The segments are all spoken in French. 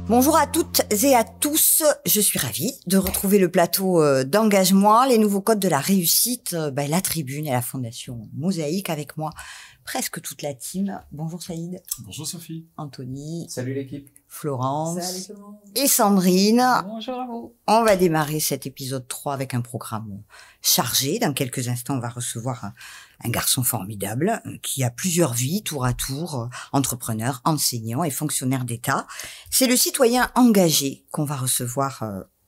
Bonjour à toutes et à tous, je suis ravie de retrouver le plateau d'Engage-moi, les nouveaux codes de la réussite, la Tribune et la Fondation Mosaïque avec moi, presque toute la team. Bonjour Saïd. Bonjour Sophie. Anthony. Salut l'équipe. Florence. Salut tout le monde. Et Sandrine. Bonjour à vous. On va démarrer cet épisode 3 avec un programme chargé. Dans quelques instants, on va recevoir un garçon formidable qui a plusieurs vies, tour à tour, entrepreneur, enseignant et fonctionnaire d'État. C'est le citoyen engagé qu'on va recevoir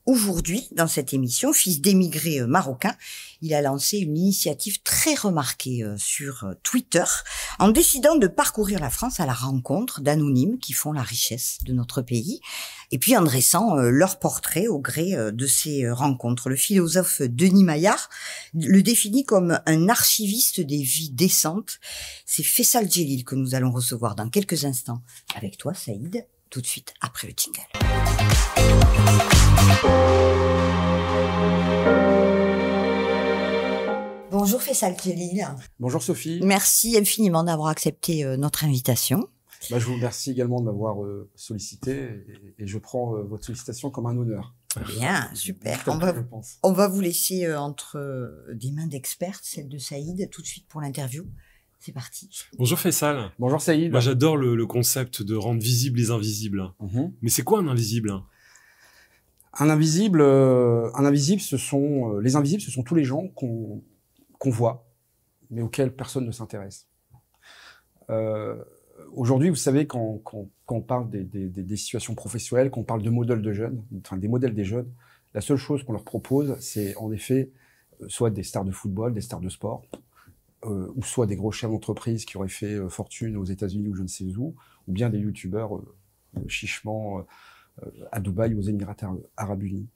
aujourd'hui dans cette émission. Fils d'émigrés marocains, il a lancé une initiative très remarquée sur Twitter en décidant de parcourir la France à la rencontre d'anonymes qui font la richesse de notre pays et puis en dressant leur portrait au gré de ces rencontres. Le philosophe Denis Maillard le définit comme un archiviste des vies décentes. C'est Faisal Djelil que nous allons recevoir dans quelques instants avec toi Saïd, tout de suite après le jingle. Bonjour Faisal Djelil. Bonjour Sophie. Merci infiniment d'avoir accepté notre invitation. Je vous remercie également de m'avoir sollicité et je prends votre sollicitation comme un honneur. Bien, super. On va vous laisser entre des mains d'experts, celle de Saïd, tout de suite pour l'interview. C'est parti. Bonjour Faisal. Bonjour Saïd. Moi j'adore le concept de rendre visibles les invisibles. Mais c'est quoi un invisible ? Un invisible, ce sont les invisibles, ce sont tous les gens qu'on voit, mais auxquels personne ne s'intéresse. Aujourd'hui, vous savez, quand on parle des situations professionnelles, quand on parle de modèles de jeunes, enfin des modèles des jeunes, la seule chose qu'on leur propose, c'est en effet soit des stars de football, des stars de sport, ou soit des gros chefs d'entreprise qui auraient fait fortune aux États-Unis ou je ne sais où, ou bien des youtubeurs chichement à Dubaï ou aux Émirats Arabes Unis.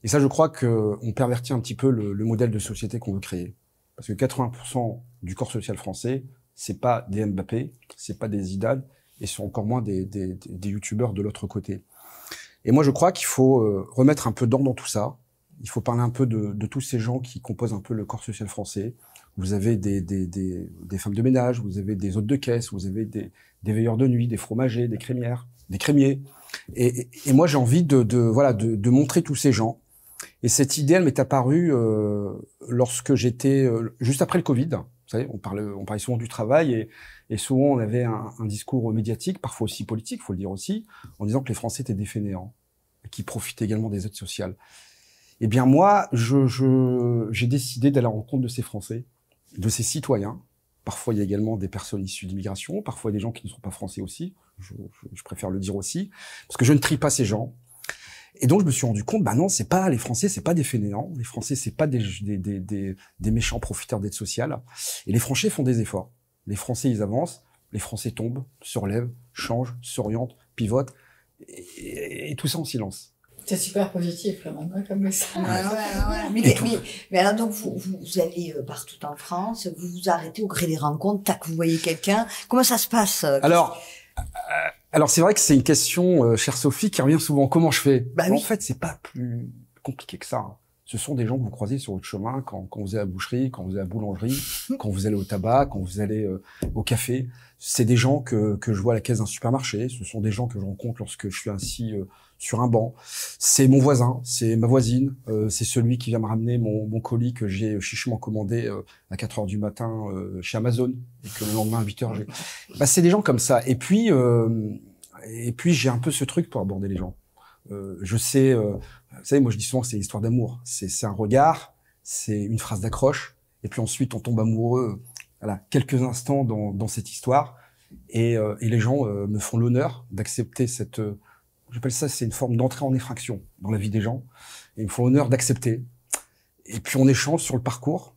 Et ça, je crois qu'on pervertit un petit peu le modèle de société qu'on veut créer. Parce que 80% du corps social français, c'est pas des Mbappé, c'est pas des Zidane, et sont encore moins des youtubeurs de l'autre côté. Et moi, je crois qu'il faut remettre un peu d'ordre dans tout ça. Il faut parler un peu de tous ces gens qui composent un peu le corps social français. Vous avez des femmes de ménage, vous avez des hôtes de caisse, vous avez des veilleurs de nuit, des fromagers, des crémières, des crémiers. Et moi, j'ai envie de montrer tous ces gens. Et cette idée, elle m'est apparue lorsque j'étais juste après le Covid. Vous savez, on parlait souvent du travail et souvent on avait un discours médiatique, parfois aussi politique, faut le dire aussi, en disant que les Français étaient des fainéants, qui profitaient également des aides sociales. Eh bien moi, j'ai décidé d'aller à la rencontre de ces Français, de ces citoyens. Parfois, il y a également des personnes issues d'immigration, parfois des gens qui ne sont pas français aussi, je préfère le dire aussi, parce que je ne trie pas ces gens. Et donc, je me suis rendu compte, non, les Français, c'est pas des fainéants, les Français, c'est pas des méchants profiteurs d'aide sociale. Et les Français font des efforts. Les Français, ils avancent, les Français tombent, se relèvent, changent, s'orientent, pivotent, et tout ça en silence. C'est super positif, quand même, comme message. Ouais. Mais alors, donc, vous allez partout en France, vous vous arrêtez au gré des rencontres, tac, vous voyez quelqu'un. Comment ça se passe? Alors c'est vrai que c'est une question, chère Sophie, qui revient souvent. Comment je fais? Oui. En fait, c'est pas plus compliqué que ça. Ce sont des gens que vous croisez sur votre chemin quand vous allez à la boucherie, quand vous allez à la boulangerie, quand vous allez au tabac, quand vous allez au café. C'est des gens que je vois à la caisse d'un supermarché. Ce sont des gens que je rencontre lorsque je suis assis sur un banc. C'est mon voisin, c'est ma voisine, c'est celui qui vient me ramener mon colis que j'ai chichement commandé à 4h du matin chez Amazon et que le lendemain à 8h j'ai... c'est des gens comme ça. Et puis j'ai un peu ce truc pour aborder les gens. Je sais, vous savez, moi je dis souvent que c'est l'histoire d'amour. C'est un regard, c'est une phrase d'accroche, et puis ensuite on tombe amoureux, quelques instants dans cette histoire, et les gens me font l'honneur d'accepter cette, j'appelle ça, c'est une forme d'entrée en effraction dans la vie des gens, et ils me font l'honneur d'accepter, et puis on échange sur le parcours,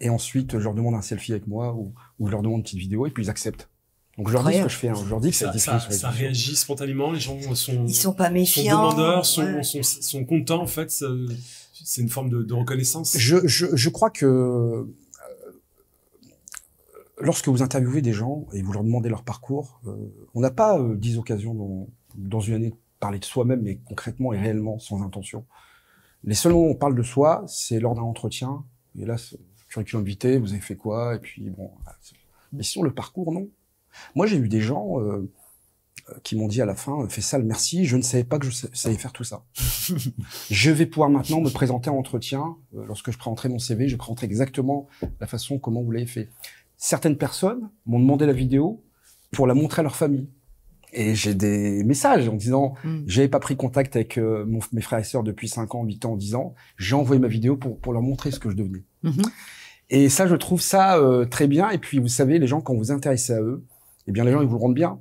et ensuite je leur demande un selfie avec moi, ou je leur demande une petite vidéo, et puis ils acceptent. Donc je leur dis ce que je fais, hein. Je leur dis que c'est difficile. Ça réagit spontanément, les gens ils sont pas méfiants, sont demandeurs, sont contents, en fait, c'est une forme de reconnaissance. Je crois que lorsque vous interviewez des gens et vous leur demandez leur parcours, on n'a pas 10 occasions dans une année de parler de soi-même, mais concrètement et réellement, sans intention. Les seuls moments où on parle de soi, c'est lors d'un entretien. Et là, curriculum vitae, vous avez fait quoi? Et puis bon, mais sinon le parcours, non. Moi, j'ai eu des gens qui m'ont dit à la fin, Faisal, merci, je ne savais pas que je savais faire tout ça. Je vais pouvoir maintenant me présenter en entretien. Lorsque je présenterai mon CV, je présenterai exactement la façon comment vous l'avez fait. Certaines personnes m'ont demandé la vidéo pour la montrer à leur famille. Et j'ai des messages en disant, j'avais pas pris contact avec mes frères et sœurs depuis 5 ans, 8 ans, 10 ans. J'ai envoyé ma vidéo pour leur montrer ce que je devenais. Et ça, je trouve ça très bien. Et puis, vous savez, les gens, quand vous intéressez à eux, eh bien, les gens, ils vous le rendent bien.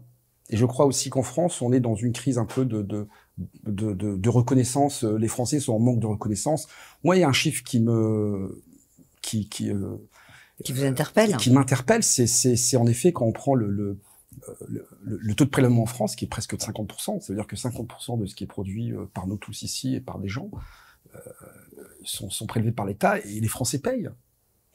Et je crois aussi qu'en France, on est dans une crise un peu de reconnaissance. Les Français sont en manque de reconnaissance. Moi, il y a un chiffre qui vous interpelle. Qui m'interpelle, c'est en effet quand on prend le taux de prélèvement en France, qui est presque de 50%. Ça veut dire que 50% de ce qui est produit par nous tous ici et par des gens sont prélevés par l'État et les Français payent.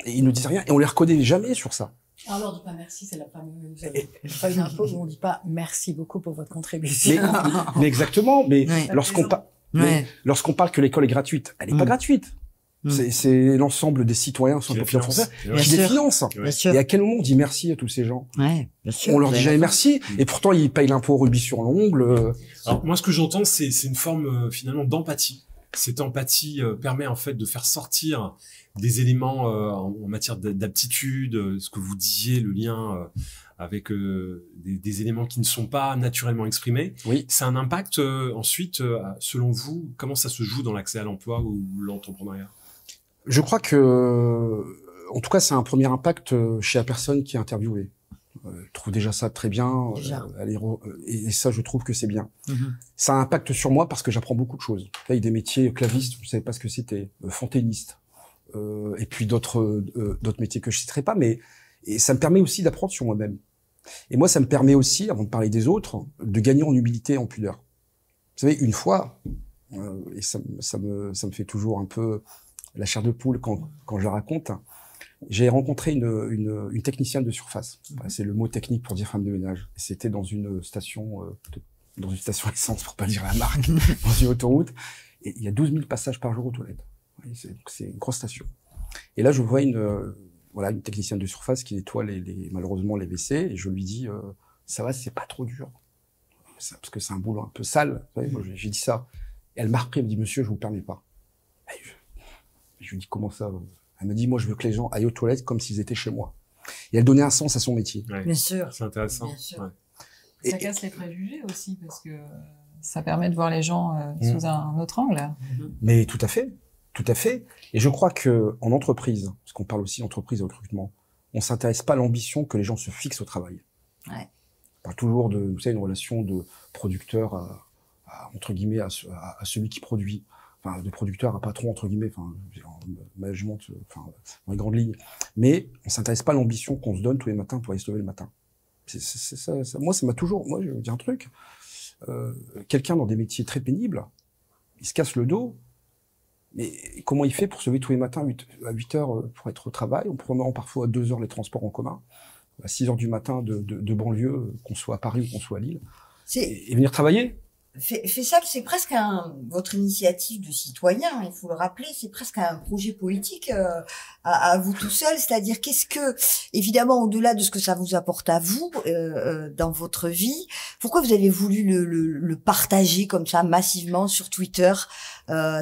Et ils ne disent rien et on les reconnaît jamais sur ça. Alors, on dit pas merci, c'est la fameuse feuille d'impôt où on dit pas merci beaucoup pour votre contribution. Mais exactement. Mais lorsqu'on parle que l'école est gratuite, elle n'est pas gratuite. C'est l'ensemble des citoyens sur le populaire français qui les financent. Et à quel moment on dit merci à tous ces gens? Bien sûr. On leur dit jamais merci. Et pourtant, ils payent l'impôt rubis sur l'ongle. Alors, moi, ce que j'entends, c'est une forme, finalement, d'empathie. Cette empathie permet, en fait, de faire sortir des éléments en matière d'aptitude, ce que vous disiez, le lien avec des éléments qui ne sont pas naturellement exprimés. Oui. C'est un impact, ensuite, selon vous, comment ça se joue dans l'accès à l'emploi ou l'entrepreneuriat? Je crois que, en tout cas, c'est un premier impact chez la personne qui est interviewée. Je trouve déjà ça très bien. Et ça, je trouve que c'est bien. Ça a un impact sur moi parce que j'apprends beaucoup de choses. Là, il y a des métiers, claviste, je ne savais pas ce que c'était, fontainiste, et puis d'autres métiers que je citerai pas, mais et ça me permet aussi d'apprendre sur moi-même. Et moi, ça me permet aussi, avant de parler des autres, de gagner en humilité et en pudeur. Vous savez, une fois, et ça me fait toujours un peu la chair de poule quand je la raconte, j'ai rencontré une technicienne de surface. C'est le mot technique pour dire femme de ménage. C'était dans une station essence, pour pas dire la marque, dans une autoroute. Et il y a 12 000 passages par jour aux toilettes. C'est une grosse station. Et là, je vois une technicienne de surface qui nettoie malheureusement les WC, et je lui dis, ça va, c'est pas trop dur. Parce que c'est un boulot un peu sale. Vous savez, moi, j'ai dit ça. Et elle m'a repris, elle me dit, monsieur, je vous permets pas. Et je lui dis, comment ça? Elle me dit, moi, je veux que les gens aillent aux toilettes comme s'ils étaient chez moi. Et elle donnait un sens à son métier. Ouais. Bien sûr. C'est intéressant. Bien sûr. Ouais. Ça casse les préjugés aussi, parce que ça permet de voir les gens sous un autre angle. Mais tout à fait. Tout à fait. Et je crois que en entreprise, parce qu'on parle aussi d'entreprise et recrutement, on s'intéresse pas à l'ambition que les gens se fixent au travail. Ouais. On parle toujours de, vous savez, une relation de producteur entre guillemets, à celui qui produit. Enfin, de producteur à patron, entre guillemets, enfin, en management, enfin, dans les grandes lignes. Mais on s'intéresse pas à l'ambition qu'on se donne tous les matins pour aller se lever le matin. C'est ça, moi, ça m'a toujours, moi, je vais vous dire un truc. Quelqu'un dans des métiers très pénibles, il se casse le dos, mais comment il fait pour se lever tous les matins à 8 heures pour être au travail, en prenant parfois à 2 heures les transports en commun, à 6 heures du matin de banlieue, qu'on soit à Paris ou qu'on soit à Lille, et venir travailler? Faisal, c'est presque votre initiative de citoyen, il faut le rappeler, c'est presque un projet politique à vous tout seul, c'est-à-dire évidemment, au-delà de ce que ça vous apporte à vous dans votre vie, pourquoi vous avez voulu le partager comme ça massivement sur Twitter?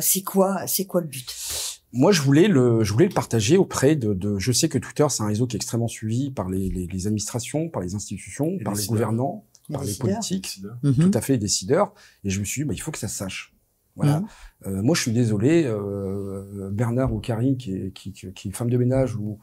C'est quoi le but? Moi, je voulais le partager auprès je sais que Twitter, c'est un réseau qui est extrêmement suivi par les administrations, par les institutions, par les gouvernants, par les politiques, tout à fait, les décideurs. Et je me suis dit, il faut que ça se sache. Voilà. Moi, je suis désolé, Bernard ou Karine, qui est femme de ménage ou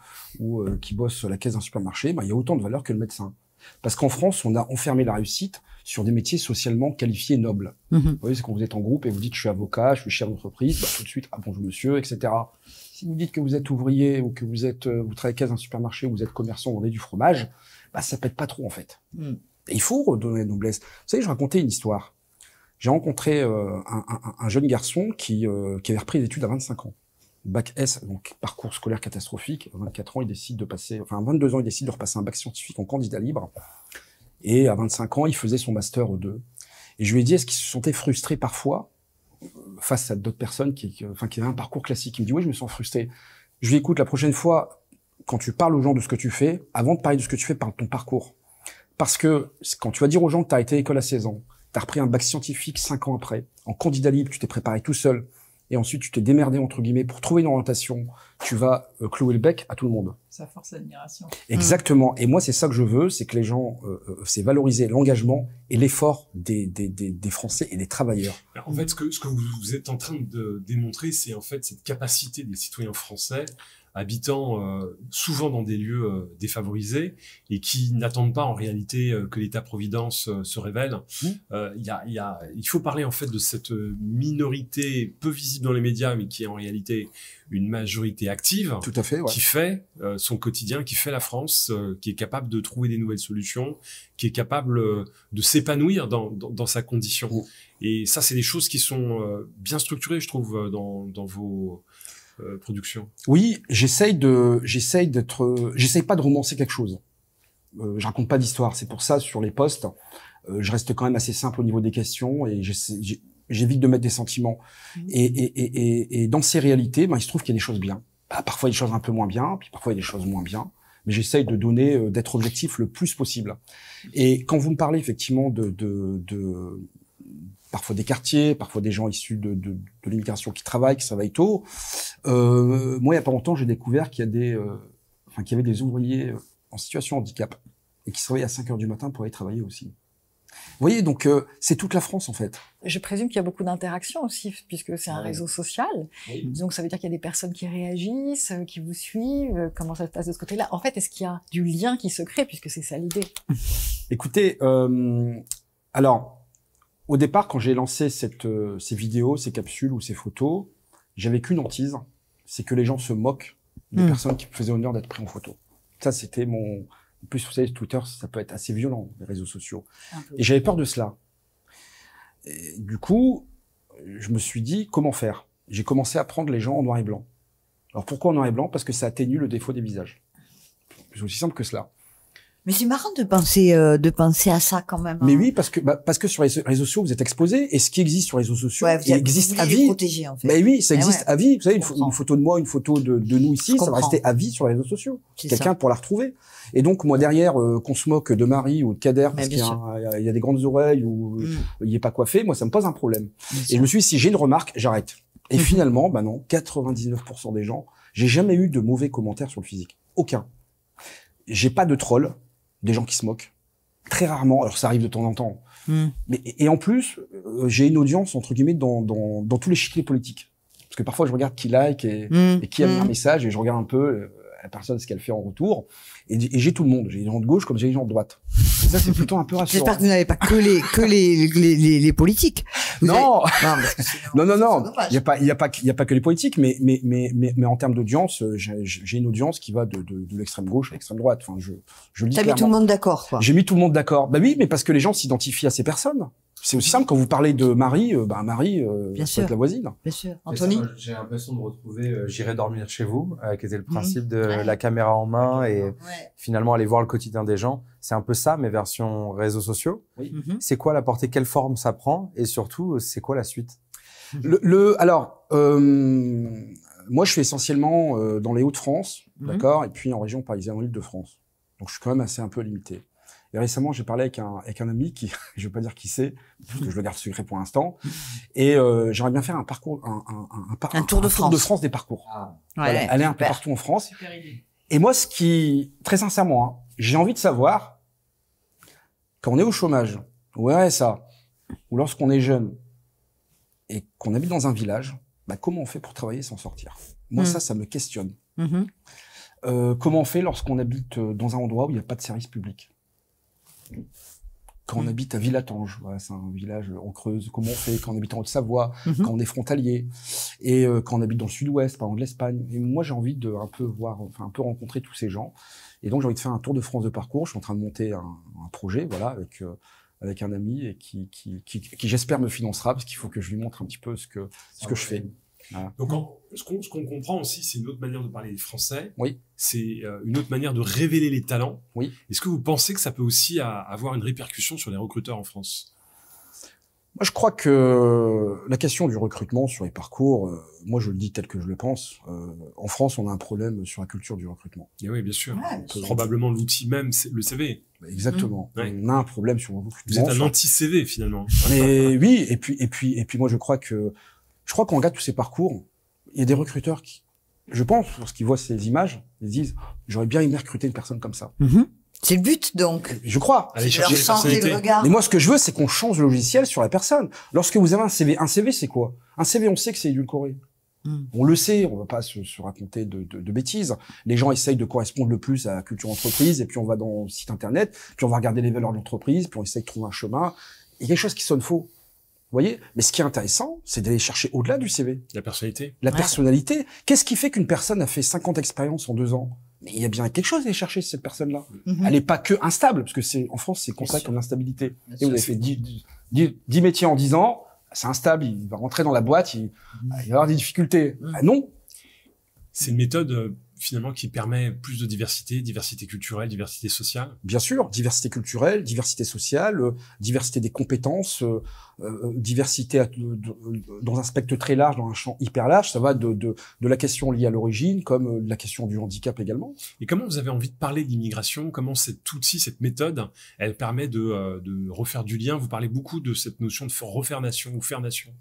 qui bosse à la caisse d'un supermarché, il y a autant de valeur que le médecin. Parce qu'en France, on a enfermé la réussite sur des métiers socialement qualifiés nobles. Vous voyez, c'est quand vous êtes en groupe et vous dites, je suis avocat, je suis chef d'entreprise, tout de suite, bonjour monsieur, etc. Si vous dites que vous êtes ouvrier ou que vous travaillez à la caisse d'un supermarché, ou vous êtes commerçant, vous vendez du fromage, bah ça pète pas trop en fait. Et il faut redonner la noblesse. Vous savez, je racontais une histoire. J'ai rencontré un jeune garçon qui avait repris des études à 25 ans. Bac S, donc parcours scolaire catastrophique. À 24 ans, il décide de passer, enfin à 22 ans, il décide de repasser un bac scientifique en candidat libre. Et à 25 ans, il faisait son master 2. Et je lui ai dit, est-ce qu'il se sentait frustré parfois face à d'autres personnes qui avaient un parcours classique? Il me dit, oui, je me sens frustré. Je lui ai dit, écoute, la prochaine fois, quand tu parles aux gens de ce que tu fais, avant de parler de ce que tu fais, parle de ton parcours. Parce que quand tu vas dire aux gens que tu as été à l'école à 16 ans, tu as repris un bac scientifique 5 ans après, en candidat libre, tu t'es préparé tout seul, et ensuite tu t'es démerdé entre guillemets pour trouver une orientation, tu vas clouer le bec à tout le monde. Ça force l'admiration. Exactement. Et moi, c'est ça que je veux, c'est que les gens, c'est valoriser l'engagement et l'effort des Français et des travailleurs. En fait, ce que vous êtes en train de démontrer, c'est en fait cette capacité des citoyens français habitant souvent dans des lieux défavorisés et qui n'attendent pas en réalité que l'État-providence se révèle. Il faut parler en fait de cette minorité peu visible dans les médias, mais qui est en réalité une majorité active. Tout à fait, ouais. Qui fait son quotidien, qui fait la France, qui est capable de trouver des nouvelles solutions, qui est capable de s'épanouir dans sa condition. Et ça, c'est des choses qui sont bien structurées, je trouve, dans vos production. Oui, j'essaye pas de romancer quelque chose. Je raconte pas d'histoire. C'est pour ça, sur les posts, je reste quand même assez simple au niveau des questions et j'évite de mettre des sentiments. Et dans ces réalités, il se trouve qu'il y a des choses bien. Parfois, il y a des choses un peu moins bien, puis parfois, il y a des choses moins bien. Mais j'essaye de donner, d'être objectif le plus possible. Et quand vous me parlez effectivement parfois des quartiers, parfois des gens issus de l'immigration qui travaillent tôt. Moi, il y a pas longtemps, j'ai découvert qu'il y avait des ouvriers en situation de handicap et qui se réveillent à 5 heures du matin pour aller travailler aussi. Vous voyez, donc c'est toute la France en fait. Je présume qu'il y a beaucoup d'interactions aussi, puisque c'est un réseau social. Oui. Donc ça veut dire qu'il y a des personnes qui réagissent, qui vous suivent. Comment ça se passe de ce côté-là? En fait, est-ce qu'il y a du lien qui se crée, puisque c'est ça l'idée? Écoutez, alors, au départ, quand j'ai lancé ces vidéos, ces capsules ou ces photos, j'avais qu'une hantise, c'est que les gens se moquent des personnes qui me faisaient honneur d'être pris en photo. Ça, c'était mon... En plus, vous savez, Twitter, ça peut être assez violent, les réseaux sociaux. Et j'avais peur de cela. Et du coup, je me suis dit, comment faire? J'ai commencé à prendre les gens en noir et blanc. Alors pourquoi en noir et blanc? Parce que ça atténue le défaut des visages. C'est aussi simple que cela. Mais c'est marrant de penser à ça quand même. Mais oui, parce que sur les réseaux sociaux, vous êtes exposés, et ce qui existe sur les réseaux sociaux, ouais, il existe à vie. Protéger, en fait. Mais oui, ça existe à vie. Vous savez, une photo de moi, une photo de nous ici, ça va rester à vie sur les réseaux sociaux. Quelqu'un pour la retrouver. Et donc, moi, derrière, qu'on se moque de Marie ou de Kader, parce qu'il y a des grandes oreilles ou il est pas coiffé, moi, ça me pose un problème. Et je me suis dit, si j'ai une remarque, j'arrête. Et finalement, non, 99% des gens, j'ai jamais eu de mauvais commentaires sur le physique. Aucun. J'ai pas de troll. Des gens qui se moquent. Très rarement, alors ça arrive de temps en temps. Mais, et en plus, j'ai une audience, entre guillemets, dans tous les chiffres politiques. Parce que parfois, je regarde qui like et qui a mis un message, et je regarde un peu la personne, ce qu'elle fait en retour. Et j'ai tout le monde. J'ai les gens de gauche comme j'ai les gens de droite. Et ça, c'est plutôt un peu rassurant. J'espère que vous n'avez pas que les politiques. Non. Non. Il Il y a pas que les politiques, mais en termes d'audience, j'ai une audience qui va de l'extrême gauche à l'extrême droite. Enfin, je le dis clairement. T'as mis tout le monde d'accord, quoi. J'ai mis tout le monde d'accord. Bah oui, mais parce que les gens s'identifient à ces personnes. C'est aussi simple quand vous parlez de Marie, Marie, ça peut être la voisine. Bien sûr. Anthony? Ça, j'ai l'impression de retrouver J'irai dormir chez vous, qui était le principe de la caméra en main et finalement aller voir le quotidien des gens. C'est un peu ça, mais version réseaux sociaux. Oui. C'est quoi la portée? Quelle forme ça prend? Et surtout, c'est quoi la suite? Alors, moi, je suis essentiellement dans les Hauts-de-France, d'accord, et puis en région parisienne, en Île-de-France. Donc, je suis quand même assez un peu limité. Et récemment, j'ai parlé avec un ami qui, je vais pas dire qui c'est, parce que je le garde secret pour l'instant. Et j'aimerais bien faire un parcours, un tour de France des parcours. Ouais, aller un peu partout en France. Super idée. Et moi, très sincèrement, j'ai envie de savoir, quand on est au chômage, ou RSA, ou lorsqu'on est jeune, et qu'on habite dans un village, comment on fait pour travailler sans sortir? Moi, ça me questionne. Comment on fait lorsqu'on habite dans un endroit où il n'y a pas de service public? Quand on habite à Villatange, voilà, c'est un village en Creuse, comment on fait quand on habite en Haute-Savoie, quand on est frontalier, et quand on habite dans le sud-ouest, par exemple de l'Espagne. Et moi, j'ai envie de un peu rencontrer tous ces gens. Et donc, j'ai envie de faire un tour de France de parcours. Je suis en train de monter un projet, voilà, avec un ami et qui j'espère me financera parce qu'il faut que je lui montre un petit peu ce que je fais. Voilà. Donc, ce qu'on comprend aussi, c'est une autre manière de parler des Français. Oui. C'est une autre manière de révéler les talents. Oui. Est-ce que vous pensez que ça peut aussi avoir une répercussion sur les recruteurs en France? Moi, je crois que la question du recrutement sur les parcours, moi, je le dis tel que je le pense. En France, on a un problème sur la culture du recrutement. Et oui, bien sûr. Ouais, Probablement l'outil même, c'est le CV. Exactement. Ouais. On a un problème sur le recrutement. Vous êtes un anti-CV finalement. Mais oui, et puis moi, je crois qu'on regarde tous ces parcours. Il y a des recruteurs qui, je pense, lorsqu'ils voient ces images, ils disent, j'aurais bien aimé recruter une personne comme ça. C'est le but, donc. Je crois. Allez C'est leur chercher les sens et le personnalités. regard. Mais moi, ce que je veux, c'est qu'on change le logiciel sur la personne. Lorsque vous avez un CV, c'est quoi? Un CV, on sait que c'est édulcoré. On le sait, on va pas se raconter de bêtises. Les gens essayent de correspondre le plus à la culture entreprise, et puis on va dans le site internet, puis on va regarder les valeurs de l'entreprise, puis on essaye de trouver un chemin. Il y a quelque chose qui sonne faux. Vous voyez? Mais ce qui est intéressant, c'est d'aller chercher au-delà du CV. La personnalité. La personnalité. Qu'est-ce qui fait qu'une personne a fait 50 expériences en 2 ans? Mais il y a bien quelque chose à aller chercher cette personne-là. Elle n'est pas que instable, parce que en France, c'est considéré comme l'instabilité. Et vous avez fait 10 métiers en 10 ans, c'est instable, il va rentrer dans la boîte, il va avoir des difficultés. Ah non. C'est une méthode finalement qui permet plus de diversité culturelle, diversité sociale. Bien sûr, diversité culturelle, diversité sociale, diversité des compétences, diversité dans un spectre très large, dans un champ hyper large. Ça va de la question liée à l'origine, comme de la question du handicap également. Et comment vous avez envie de parler d'immigration? Comment cet outil, cette méthode, elle permet de refaire du lien? Vous parlez beaucoup de cette notion de refaire nation ou faire nation.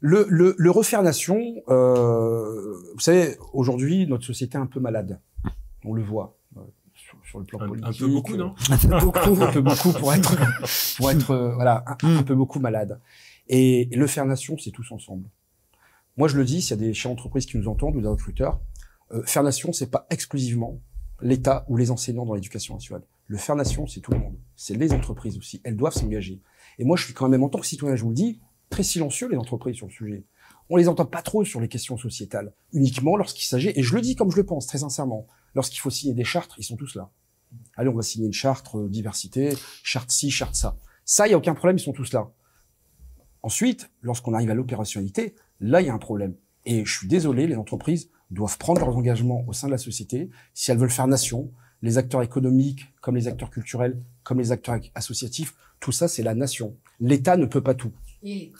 Le refaire nation, vous savez, aujourd'hui, notre société est un peu malade. On le voit sur le plan politique. Un peu beaucoup, non? Un peu beaucoup pour être voilà, un peu beaucoup malade. Et le faire nation, c'est tous ensemble. Moi, je le dis, s'il y a des chefs d'entreprise qui nous entendent ou des recruteurs, faire nation, c'est pas exclusivement l'État ou les enseignants dans l'éducation nationale. Le faire nation, c'est tout le monde. C'est les entreprises aussi. Elles doivent s'engager. Et moi, je suis quand même, en tant que citoyen, je vous le dis, très silencieux, les entreprises, sur le sujet. On les entend pas trop sur les questions sociétales, uniquement lorsqu'il s'agit, et je le dis comme je le pense, très sincèrement, lorsqu'il faut signer des chartes, ils sont tous là. Allez, on va signer une charte diversité, charte ci, charte ça. Ça, il y a aucun problème, ils sont tous là. Ensuite, lorsqu'on arrive à l'opérationnalité, là, il y a un problème. Et je suis désolé, les entreprises doivent prendre leurs engagements au sein de la société. Si elles veulent faire nation, les acteurs économiques, comme les acteurs culturels, comme les acteurs associatifs, tout ça, c'est la nation. L'État ne peut pas tout. Et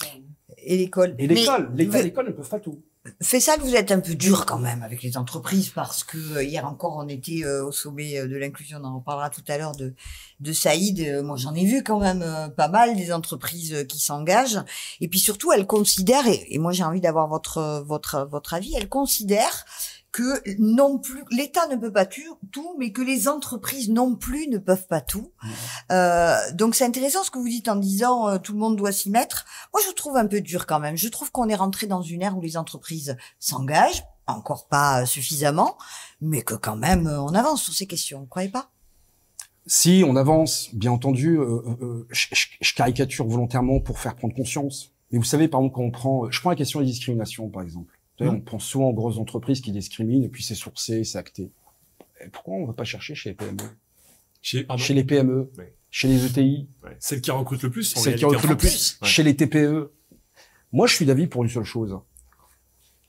l'école. Et l'école. L'école ne peut pas tout. Faisal, vous êtes un peu dur quand même avec les entreprises parce que hier encore on était au sommet de l'inclusion, on en reparlera tout à l'heure de Saïd. Moi j'en ai vu quand même pas mal des entreprises qui s'engagent et puis surtout elles considèrent et moi j'ai envie d'avoir votre avis, elles considèrent que non plus l'État ne peut pas tout, mais que les entreprises non plus ne peuvent pas tout. Donc c'est intéressant ce que vous dites en disant tout le monde doit s'y mettre. Moi je trouve un peu dur quand même. Je trouve qu'on est rentré dans une ère où les entreprises s'engagent, encore pas suffisamment, mais que quand même on avance sur ces questions. Vous croyez pas? Si on avance, bien entendu, je caricature volontairement pour faire prendre conscience. Mais vous savez, par exemple, quand je prends la question des discriminations, par exemple. On pense souvent aux grosses entreprises qui discriminent et puis c'est sourcé, c'est acté. Et pourquoi on ne va pas chercher chez les PME? Chez les PME, oui. Chez les ETI. Ouais. Celles qui recrutent le plus. Celles qui recrutent le plus. Ouais. Chez les TPE. Moi, je suis d'avis pour une seule chose.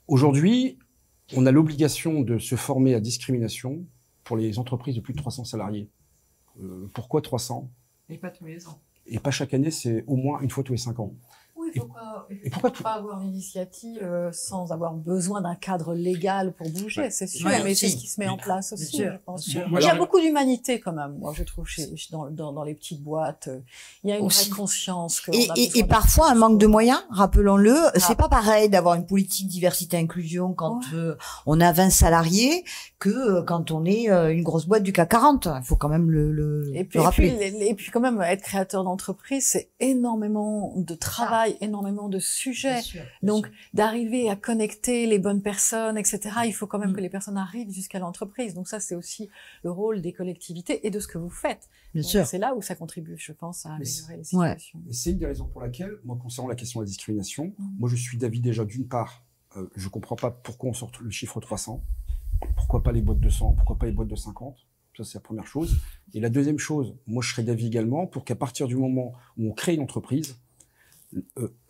Aujourd'hui, on a l'obligation de se former à discrimination pour les entreprises de plus de 300 salariés. Pourquoi 300? Et pas tous les ans. Et pas chaque année, c'est au moins une fois tous les 5 ans. Oui, pourquoi pas avoir l'initiative sans avoir besoin d'un cadre légal pour bouger, c'est sûr, mais c'est ce qui se met en place aussi, je pense. Il y a beaucoup d'humanité quand même, moi je trouve, dans les petites boîtes, il y a une vraie conscience. Et parfois un manque de moyens, rappelons-le, c'est pas pareil d'avoir une politique diversité-inclusion quand on a 20 salariés que quand on est une grosse boîte du CAC 40, il faut quand même le rappeler. Et puis quand même, être créateur d'entreprise, c'est énormément de travail, énormément de sujets. Donc, d'arriver à connecter les bonnes personnes, etc., il faut quand même que les personnes arrivent jusqu'à l'entreprise. Donc ça, c'est aussi le rôle des collectivités et de ce que vous faites. Bien sûr. C'est là où ça contribue, je pense, à améliorer les situations. Et c'est une des raisons pour laquelle, moi, concernant la question de la discrimination, moi, je suis d'avis déjà, d'une part, je comprends pas pourquoi on sort le chiffre 300. Pourquoi pas les boîtes de 100? Pourquoi pas les boîtes de 50? Ça, c'est la première chose. Et la deuxième chose, moi, je serais d'avis également pour qu'à partir du moment où on crée une entreprise,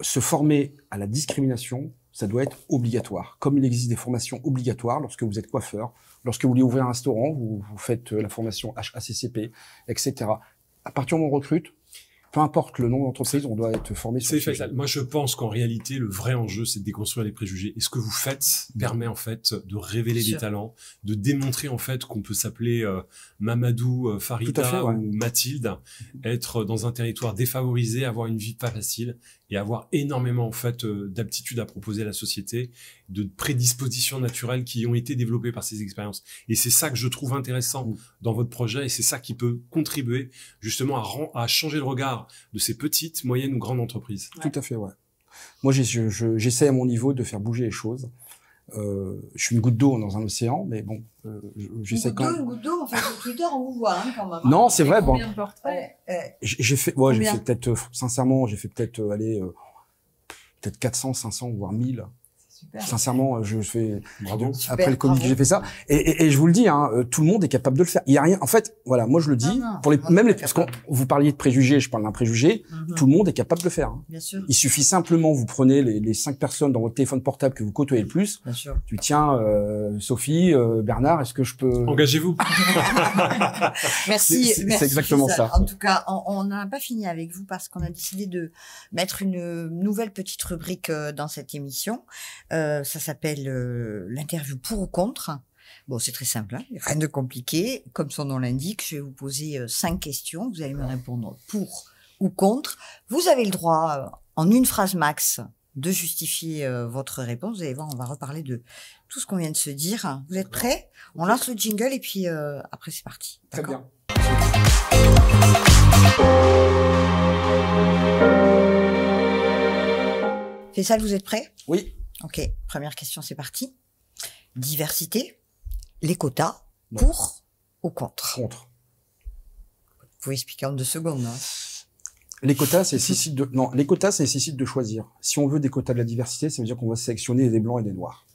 se former à la discrimination, ça doit être obligatoire. Comme il existe des formations obligatoires lorsque vous êtes coiffeur, lorsque vous voulez ouvrir un restaurant, vous faites la formation HACCP, etc. À partir du moment où on recrute, peu importe le nom d'entreprise, on doit être formé sur le sujet. Moi, je pense qu'en réalité, le vrai enjeu, c'est de déconstruire les préjugés. Et ce que vous faites permet, en fait, de révéler des talents, de démontrer, en fait, qu'on peut s'appeler Mamadou, Farida ou Mathilde, être dans un territoire défavorisé, avoir une vie pas facile et avoir énormément, en fait, d'aptitudes à proposer à la société, de prédispositions naturelles qui ont été développées par ces expériences. Et c'est ça que je trouve intéressant dans votre projet et c'est ça qui peut contribuer, justement, à changer le regard de ces petites, moyennes ou grandes entreprises. Tout à fait, ouais. Moi, j'essaie à mon niveau de faire bouger les choses. Je suis une goutte d'eau dans un océan, mais bon, j'essaie quand même. Une goutte d'eau, en fait, sur Twitter, on vous voit, hein, quand même. Non, c'est vrai, bon. J'ai fait peut-être, sincèrement, peut-être 400, 500, voire 1000. Super. Sincèrement, je fais Bravo. après le Covid, j'ai fait ça. Et je vous le dis, hein, tout le monde est capable de le faire. Il y a rien. En fait, voilà, moi je le dis pour parce que vous parliez de préjugés, je parle d'un préjugé. Tout le monde est capable de le faire. Hein. Bien sûr. Il suffit simplement, vous prenez les 5 personnes dans votre téléphone portable que vous côtoyez le plus. Bien sûr. Tu tiens, Sophie, Bernard, est-ce que je peux Engagez-vous. Merci. C'est exactement ça. En tout cas, on n'a pas fini avec vous parce qu'on a décidé de mettre une nouvelle petite rubrique dans cette émission. Ça s'appelle l'interview pour ou contre. Bon, c'est très simple, hein, rien de compliqué. Comme son nom l'indique, je vais vous poser 5 questions. Vous allez me répondre pour ou contre. Vous avez le droit, en une phrase max, de justifier votre réponse. Vous allez voir, on va reparler de tout ce qu'on vient de se dire. Vous êtes prêts? On lance le jingle et puis après c'est parti. Très bien. Faisal, vous êtes prêts? Oui. Ok, première question, c'est parti. Diversité, les quotas, pour ou contre? Contre. Vous pouvez expliquer en 2 secondes. Hein. Les quotas, ça nécessite de choisir. Si on veut des quotas de la diversité, ça veut dire qu'on va sélectionner des blancs et des noirs.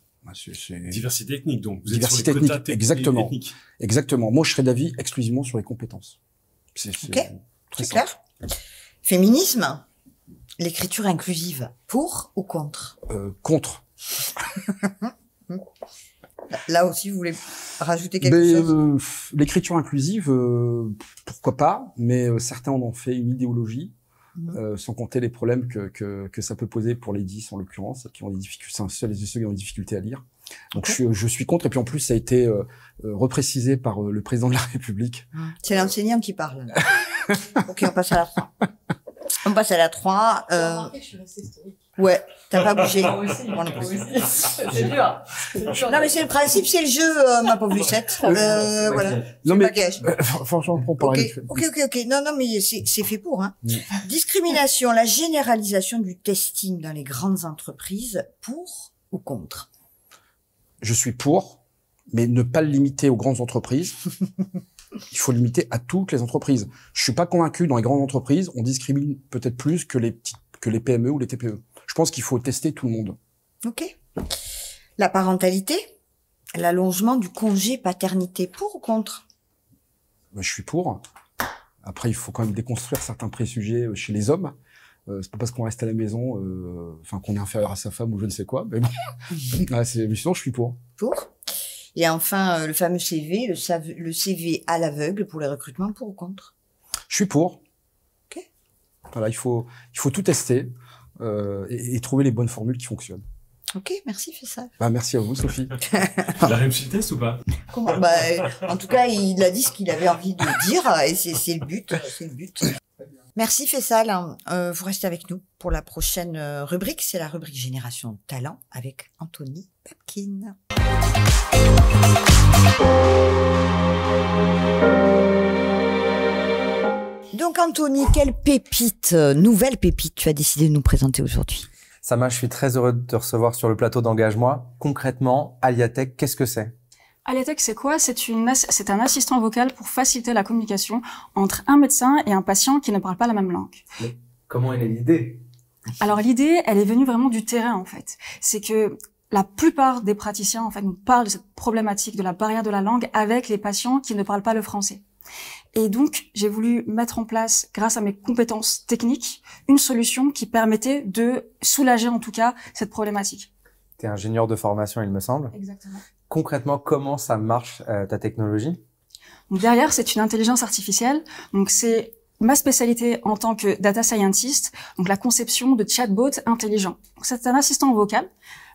Diversité ethnique, donc. Vous diversité êtes sur les ethnique, quotas exactement. ethniques. Exactement. Moi, je serais d'avis exclusivement sur les compétences. Ok, c'est clair. Féminisme, l'écriture inclusive, pour ou contre? Contre. Là aussi, vous voulez rajouter quelque chose? L'écriture inclusive, pourquoi pas, mais certains en ont fait une idéologie, sans compter les problèmes que ça peut poser pour les 10 en l'occurrence, qui ont des difficultés, ceux qui ont des difficultés à lire. Donc je suis contre, et puis en plus ça a été reprécisé par le président de la République. C'est l'enseignant qui parle. Ok, on passe à la 3. On passe à la 3. Je suis restée stoïque. Ouais, t'as pas bougé. Moi aussi. C'est dur. Non, mais c'est le principe, c'est le jeu, ma pauvre Lucette. Voilà. Non mais, franchement, on parle Ok. Non, mais c'est fait pour, hein. Discrimination, la généralisation du testing dans les grandes entreprises, pour ou contre? Je suis pour, mais ne pas le limiter aux grandes entreprises. Il faut limiter à toutes les entreprises. Je suis pas convaincu, dans les grandes entreprises, on discrimine peut-être plus que les PME ou les TPE. Je pense qu'il faut tester tout le monde. Ok. La parentalité, l'allongement du congé paternité, pour ou contre? Je suis pour. Après, il faut quand même déconstruire certains préjugés chez les hommes. C'est pas parce qu'on reste à la maison, qu'on est inférieur à sa femme ou je ne sais quoi. Mais bon, mais sinon, je suis pour. Pour. Et enfin, le fameux CV, le CV à l'aveugle pour les recrutements, pour ou contre? Je suis pour. Ok. Voilà, il faut tout tester et trouver les bonnes formules qui fonctionnent. Ok, merci Faisal. Merci à vous, Sophie. La réussite test ou pas? Comment? En tout cas, il a dit ce qu'il avait envie de dire et c'est le but. C'est le but. Merci Faisal. Vous restez avec nous pour la prochaine rubrique. C'est la rubrique Génération Talent avec Anthony Papkin. Donc Anthony, quelle pépite, nouvelle pépite tu as décidé de nous présenter aujourd'hui? Sama, je suis très heureux de te recevoir sur le plateau d'Engage-moi. Concrètement, Aliatech, qu'est-ce que c'est? Aliatech, c'est quoi? C'est un assistant vocal pour faciliter la communication entre un médecin et un patient qui ne parle pas la même langue. Mais comment est née l'idée? Alors l'idée, elle est venue vraiment du terrain en fait. C'est que la plupart des praticiens, en fait, nous parlent de cette problématique de la barrière de la langue avec les patients qui ne parlent pas le français. Et donc, j'ai voulu mettre en place, grâce à mes compétences techniques, une solution qui permettait de soulager, en tout cas, cette problématique. Tu es ingénieur de formation, il me semble. Exactement. Concrètement, comment ça marche, ta technologie? Donc, derrière, c'est une intelligence artificielle. Donc, c'est ma spécialité en tant que data scientist, donc la conception de chatbots intelligents. C'est un assistant vocal.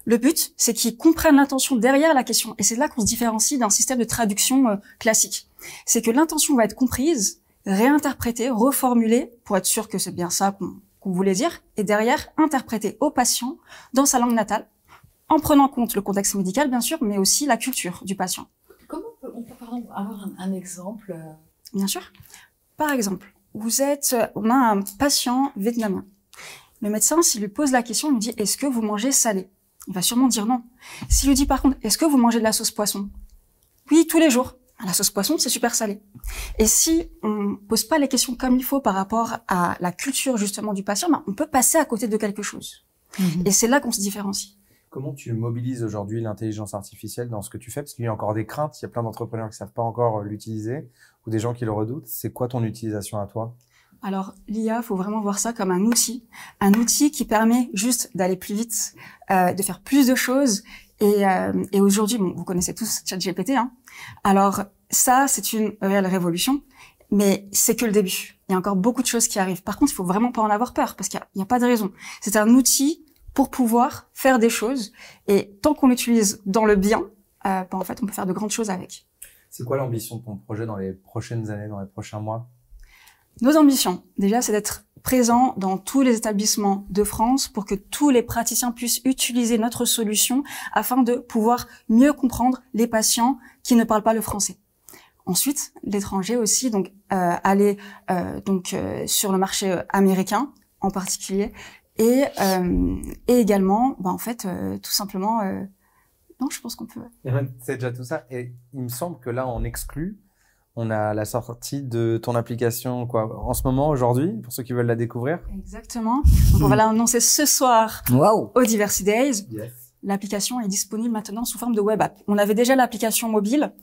Le but, c'est qu'il comprenne l'intention derrière la question. Et c'est là qu'on se différencie d'un système de traduction classique. C'est que l'intention va être comprise, réinterprétée, reformulée, pour être sûr que c'est bien ça qu'on voulait dire, et derrière, interprétée au patient dans sa langue natale, en prenant en compte le contexte médical, bien sûr, mais aussi la culture du patient. Comment on peut pardon, avoir un exemple Bien sûr. Par exemple, on a un patient vietnamien. Le médecin, s'il lui pose la question, il lui dit « Est-ce que vous mangez salé ?» Il va sûrement dire non. S'il lui dit par contre « Est-ce que vous mangez de la sauce poisson ?» Oui, tous les jours. La sauce poisson, c'est super salé. Et si on pose pas les questions comme il faut par rapport à la culture justement du patient, on peut passer à côté de quelque chose. Et c'est là qu'on se différencie. Comment tu mobilises aujourd'hui l'intelligence artificielle dans ce que tu fais? Parce qu'il y a encore des craintes, il y a plein d'entrepreneurs qui savent pas encore l'utiliser ou des gens qui le redoutent. C'est quoi ton utilisation à toi? Alors, l'IA, faut vraiment voir ça comme un outil qui permet juste d'aller plus vite, de faire plus de choses. Et aujourd'hui, bon, vous connaissez tous ChatGPT, hein. Alors, ça, c'est une réelle révolution, mais c'est que le début. Il y a encore beaucoup de choses qui arrivent. Par contre, il faut vraiment pas en avoir peur, parce qu'il y a pas de raison. C'est un outil pour pouvoir faire des choses, et tant qu'on l'utilise dans le bien, en fait, on peut faire de grandes choses avec. C'est quoi l'ambition de ton projet dans les prochaines années, dans les prochains mois? Nos ambitions, déjà, c'est d'être présent dans tous les établissements de France pour que tous les praticiens puissent utiliser notre solution afin de pouvoir mieux comprendre les patients qui ne parlent pas le français. Ensuite, l'étranger aussi, donc aller sur le marché américain en particulier, et également, en fait, tout simplement. Non, je pense qu'on peut. C'est déjà tout ça. Et il me semble que là, on exclut. On a la sortie de ton application, en ce moment, aujourd'hui, pour ceux qui veulent la découvrir. Exactement. Donc, on va l'annoncer ce soir au Diversity Days. Yes. L'application est disponible maintenant sous forme de web app. On avait déjà l'application mobile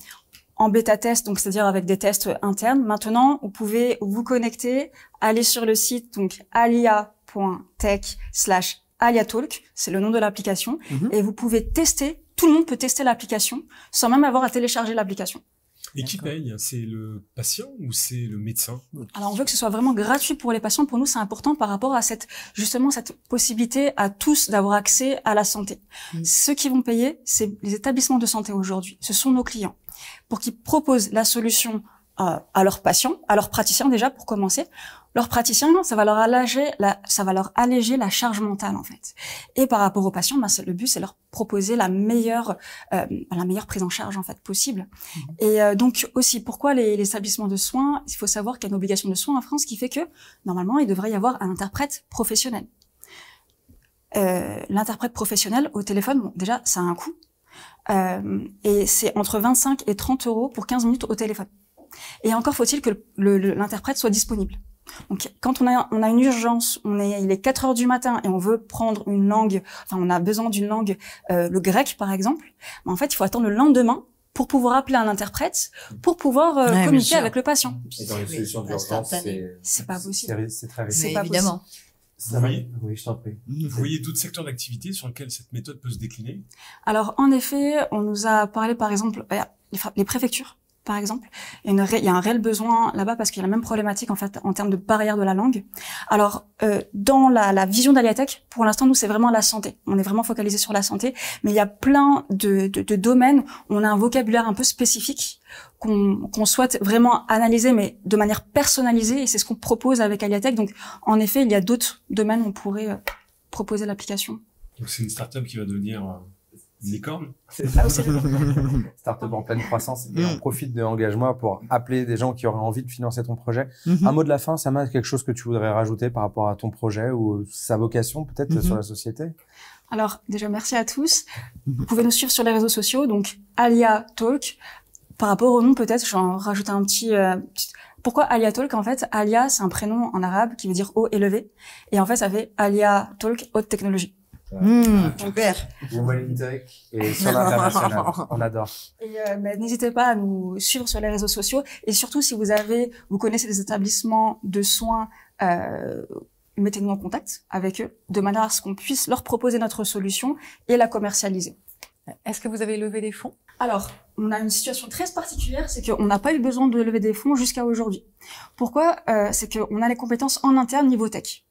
en bêta test, donc c'est-à-dire avec des tests internes. Maintenant, vous pouvez vous connecter, aller sur le site, donc alia.tech/aliatalk, c'est le nom de l'application, et vous pouvez tester. Tout le monde peut tester l'application sans même avoir à télécharger l'application. Et qui paye? C'est le patient ou c'est le médecin? Alors, on veut que ce soit vraiment gratuit pour les patients. Pour nous, c'est important par rapport à cette possibilité à tous d'avoir accès à la santé. Ceux qui vont payer, c'est les établissements de santé aujourd'hui. Ce sont nos clients. Pour qu'ils proposent la solution à leurs patients, à leurs praticiens déjà, pour commencer. Leurs praticiens, ça va leur alléger la charge mentale, en fait. Et par rapport aux patients, le but, c'est leur proposer la meilleure prise en charge, en fait, possible. Et donc, aussi, pourquoi les établissements de soins? Il faut savoir qu'il y a une obligation de soins en France qui fait que, normalement, il devrait y avoir un interprète professionnel. L'interprète professionnel au téléphone, déjà, ça a un coût. Et c'est entre 25 et 30 euros pour 15 minutes au téléphone. Et encore faut-il que l'interprète soit disponible. Donc, quand on a une urgence, il est 4 heures du matin et on veut prendre une langue, on a besoin d'une langue, le grec par exemple, en fait, il faut attendre le lendemain pour pouvoir appeler un interprète, pour pouvoir communiquer avec le patient. Et dans les solutions d'urgence, c'est pas possible. C'est très risqué. C'est pas évidemment. Oui, je t'en prie. Vous voyez d'autres secteurs d'activité sur lesquels cette méthode peut se décliner? Alors, en effet, on nous a parlé, par exemple, les préfectures. Par exemple, il y a un réel besoin là-bas parce qu'il y a la même problématique en fait en termes de barrière de la langue. Alors dans la vision d'Aliatech, pour l'instant nous c'est vraiment la santé. On est vraiment focalisé sur la santé, mais il y a plein de domaines où on a un vocabulaire un peu spécifique qu'on souhaite vraiment analyser, mais de manière personnalisée, et c'est ce qu'on propose avec Aliatech. Donc en effet, il y a d'autres domaines où on pourrait proposer l'application. Donc c'est une start-up qui va devenir une licorne. C'est ça aussi. Start-up en pleine croissance. Et on profite de Engage-moi pour appeler des gens qui auraient envie de financer ton projet. Un mot de la fin, Sama, quelque chose que tu voudrais rajouter par rapport à ton projet ou sa vocation peut-être sur la société? Alors, déjà, merci à tous. Vous pouvez nous suivre sur les réseaux sociaux, donc Alia Talk. Par rapport au nom, peut-être, je vais en rajouter un petit... Pourquoi Alia Talk? En fait, Alia, c'est un prénom en arabe qui veut dire haut élevé. Et en fait, ça fait Alia Talk, haute technologie. Super. Women in Tech et sur l'international. On adore. Et n'hésitez pas à nous suivre sur les réseaux sociaux. Et surtout, si vous connaissez des établissements de soins, mettez-nous en contact avec eux, de manière à ce qu'on puisse leur proposer notre solution et la commercialiser. Est-ce que vous avez levé des fonds? Alors, on a une situation très particulière, c'est qu'on n'a pas eu besoin de lever des fonds jusqu'à aujourd'hui. Pourquoi? C'est qu'on a les compétences en interne niveau tech.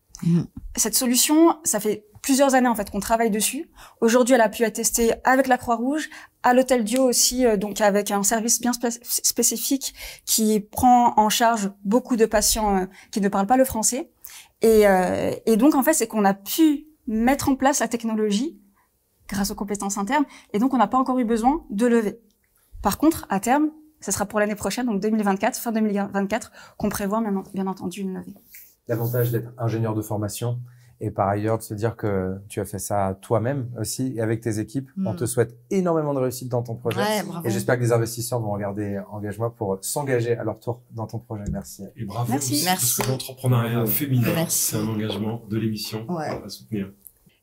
Cette solution, ça fait plusieurs années en fait qu'on travaille dessus. Aujourd'hui, elle a pu être testée avec la Croix-Rouge, à l'Hôtel Dieu aussi, donc avec un service bien spécifique qui prend en charge beaucoup de patients qui ne parlent pas le français. Et donc en fait, c'est qu'on a pu mettre en place la technologie grâce aux compétences internes, et donc on n'a pas encore eu besoin de lever. Par contre, à terme, ce sera pour l'année prochaine, donc 2024, fin 2024, qu'on prévoit bien entendu une levée. L'avantage d'être ingénieur de formation et par ailleurs de se dire que tu as fait ça toi-même aussi et avec tes équipes. On te souhaite énormément de réussite dans ton projet. Ouais, bravo. Et j'espère que les investisseurs vont regarder Engage-moi pour s'engager à leur tour dans ton projet. Merci. Et bravo Merci. aussi Merci. parce que l'entrepreneuriat féminin, Merci. c'est un engagement de l'émission Ouais. à soutenir.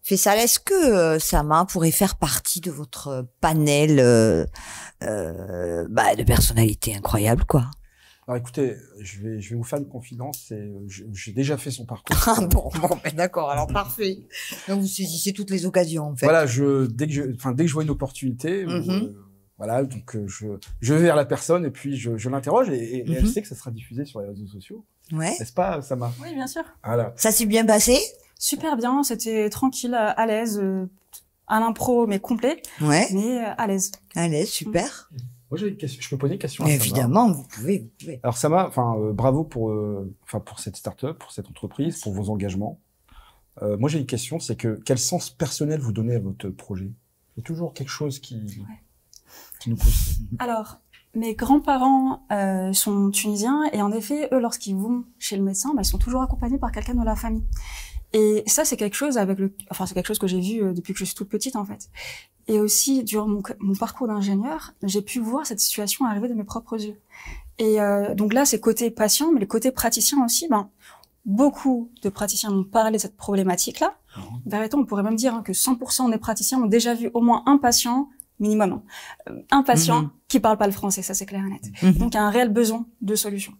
Faisal, est-ce que Sama pourrait faire partie de votre panel de personnalités incroyables, quoi? Alors écoutez, je vais vous faire une confidence. J'ai déjà fait son parcours. Ah bon, d'accord, alors parfait. Donc vous saisissez toutes les occasions, en fait. Voilà, dès que je vois une opportunité, voilà, donc je vais vers la personne et puis je l'interroge et elle sait que ça sera diffusé sur les réseaux sociaux. Ouais. N'est-ce pas, Sama? Oui, bien sûr. Voilà. Ça s'est bien passé? Super bien, c'était tranquille, à l'aise, à l'impro, mais complet, Ouais. mais à l'aise. Allez, super. Moi, j'ai une question. Je peux poser une question à Sama? Évidemment, vous pouvez. Alors Sama, bravo pour cette start-up, pour cette entreprise, pour vos engagements. Moi, j'ai une question, c'est que quel sens personnel vous donnez à votre projet? C'est toujours quelque chose qui nous pousse. Alors, mes grands-parents sont tunisiens et en effet, eux, lorsqu'ils vont chez le médecin, ils sont toujours accompagnés par quelqu'un de la famille. Et ça, c'est quelque chose c'est quelque chose que j'ai vu depuis que je suis toute petite en fait. Et aussi, durant mon parcours d'ingénieur, j'ai pu voir cette situation arriver de mes propres yeux. Et donc là, c'est côté patient, mais le côté praticien aussi. Beaucoup de praticiens m'ont parlé de cette problématique-là. Véritablement, on pourrait même dire que 100% des praticiens ont déjà vu au moins un patient minimum, un patient qui parle pas le français, ça c'est clair et net. Donc il y a un réel besoin de solution.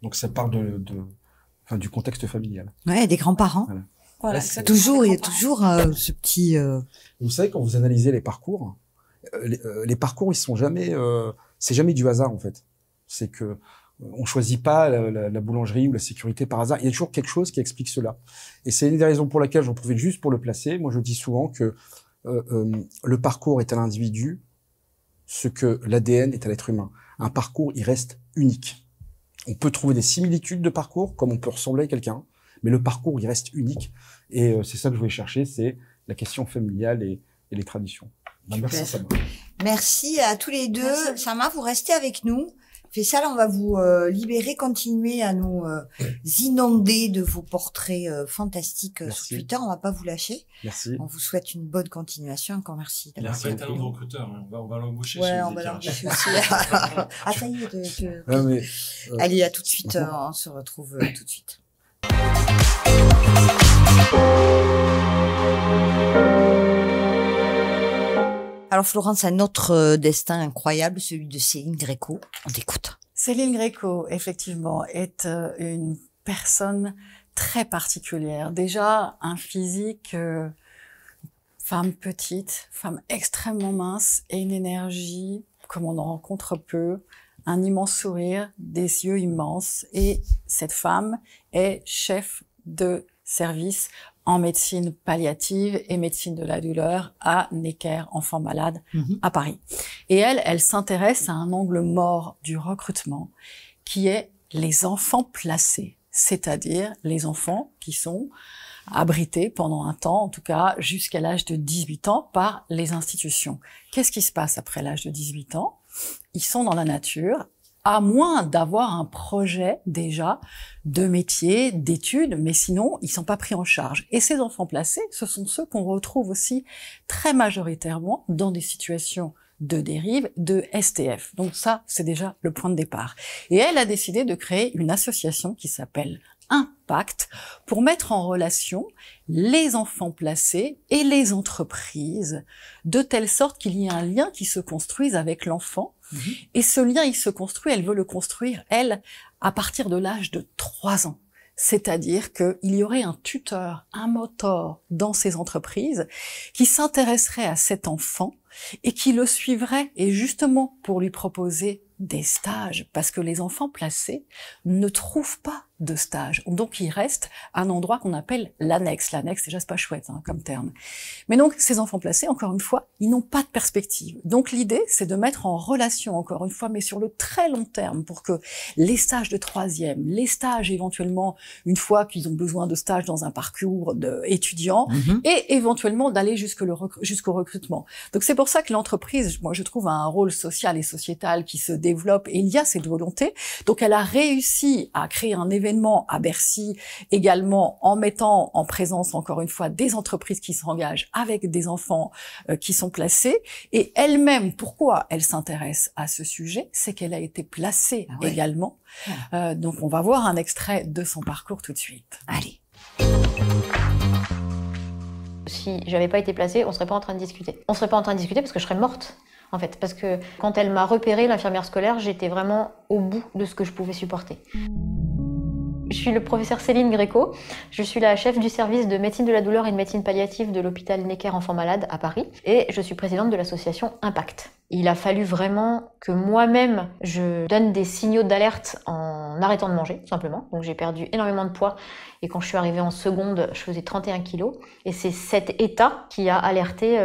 Donc ça part du contexte familial. Ouais, des grands-parents. Voilà, Ouais, Il y a toujours ce petit. Vous savez, quand vous analysez les parcours, les parcours ils sont jamais, c'est jamais du hasard en fait. C'est que on choisit pas la boulangerie ou la sécurité par hasard. Il y a toujours quelque chose qui explique cela. Et c'est une des raisons pour laquelle j'en profite juste pour le placer. Moi, je dis souvent que le parcours est à l'individu ce que l'ADN est à l'être humain. Un parcours, il reste unique. On peut trouver des similitudes de parcours, comme on peut ressembler à quelqu'un, mais le parcours, il reste unique. Et c'est ça que je voulais chercher, c'est la question familiale et les traditions. Merci, Sama. Merci à tous les deux. Merci. Sama, vous restez avec nous. Faisal, on va vous libérer, continuer à nous inonder de vos portraits fantastiques sur Merci. Twitter. On va pas vous lâcher. Merci. On vous souhaite une bonne continuation. Encore merci. Il a un vrai talent de recruteur, hein. On va l'embaucher Ouais, chez on les va DKH. l'embaucher aussi. Ah, ça y est. Non, mais, Allez, à tout de suite. On se retrouve tout de suite. Alors Florence, un autre destin incroyable, celui de Céline Gréco. On t'écoute. Céline Gréco, effectivement, est une personne très particulière. Déjà, un physique, femme petite, femme extrêmement mince et une énergie comme on en rencontre peu, un immense sourire, des yeux immenses. Et cette femme est chef de service en médecine palliative et médecine de la douleur à Necker, enfants malades, à Paris. Et elle s'intéresse à un angle mort du recrutement qui est les enfants placés, c'est-à-dire les enfants qui sont abrités pendant un temps, en tout cas jusqu'à l'âge de 18 ans, par les institutions. Qu'est-ce qui se passe après l'âge de 18 ans? Ils sont dans la nature, à moins d'avoir un projet déjà de métier, d'études, mais sinon, ils sont pas pris en charge. Et ces enfants placés, ce sont ceux qu'on retrouve aussi très majoritairement dans des situations de dérive, de STF. Donc ça, c'est déjà le point de départ. Et elle a décidé de créer une association qui s'appelle Impact pour mettre en relation les enfants placés et les entreprises, de telle sorte qu'il y ait un lien qui se construise avec l'enfant. Et ce lien, il se construit, elle veut le construire, elle, à partir de l'âge de 3 ans. C'est-à-dire qu'il y aurait un tuteur, un mentor dans ces entreprises qui s'intéresserait à cet enfant et qui le suivrait, et justement pour lui proposer des stages, parce que les enfants placés ne trouvent pas de stage. Donc, ils restent à un endroit qu'on appelle l'annexe. L'annexe, déjà, c'est pas chouette comme terme. Mais donc, ces enfants placés, encore une fois, ils n'ont pas de perspective. Donc, l'idée, c'est de mettre en relation, encore une fois, mais sur le très long terme, pour que les stages de 3e, les stages éventuellement, une fois qu'ils ont besoin de stages dans un parcours d'étudiants, et éventuellement d'aller jusqu'au recrutement. Donc, c'est pour ça que l'entreprise, moi, je trouve, a un rôle social et sociétal qui se développe, et il y a cette volonté. Donc, elle a réussi à créer un événement à Bercy, également en mettant en présence, encore une fois, des entreprises qui s'engagent avec des enfants qui sont placés. Et elle-même, pourquoi elle s'intéresse à ce sujet? C'est qu'elle a été placée également. Donc, on va voir un extrait de son parcours tout de suite. Allez. Si j'avais pas été placée, on serait pas en train de discuter. On serait pas en train de discuter parce que je serais morte. En fait, parce que quand elle m'a repérée, l'infirmière scolaire, j'étais vraiment au bout de ce que je pouvais supporter. Je suis le professeur Céline Gréco, je suis la chef du service de médecine de la douleur et de médecine palliative de l'hôpital Necker Enfants Malades à Paris, et je suis présidente de l'association Impact. Il a fallu vraiment que moi-même je donne des signaux d'alerte en arrêtant de manger, tout simplement. Donc j'ai perdu énormément de poids, et quand je suis arrivée en seconde, je faisais 31 kilos, et c'est cet état qui a alerté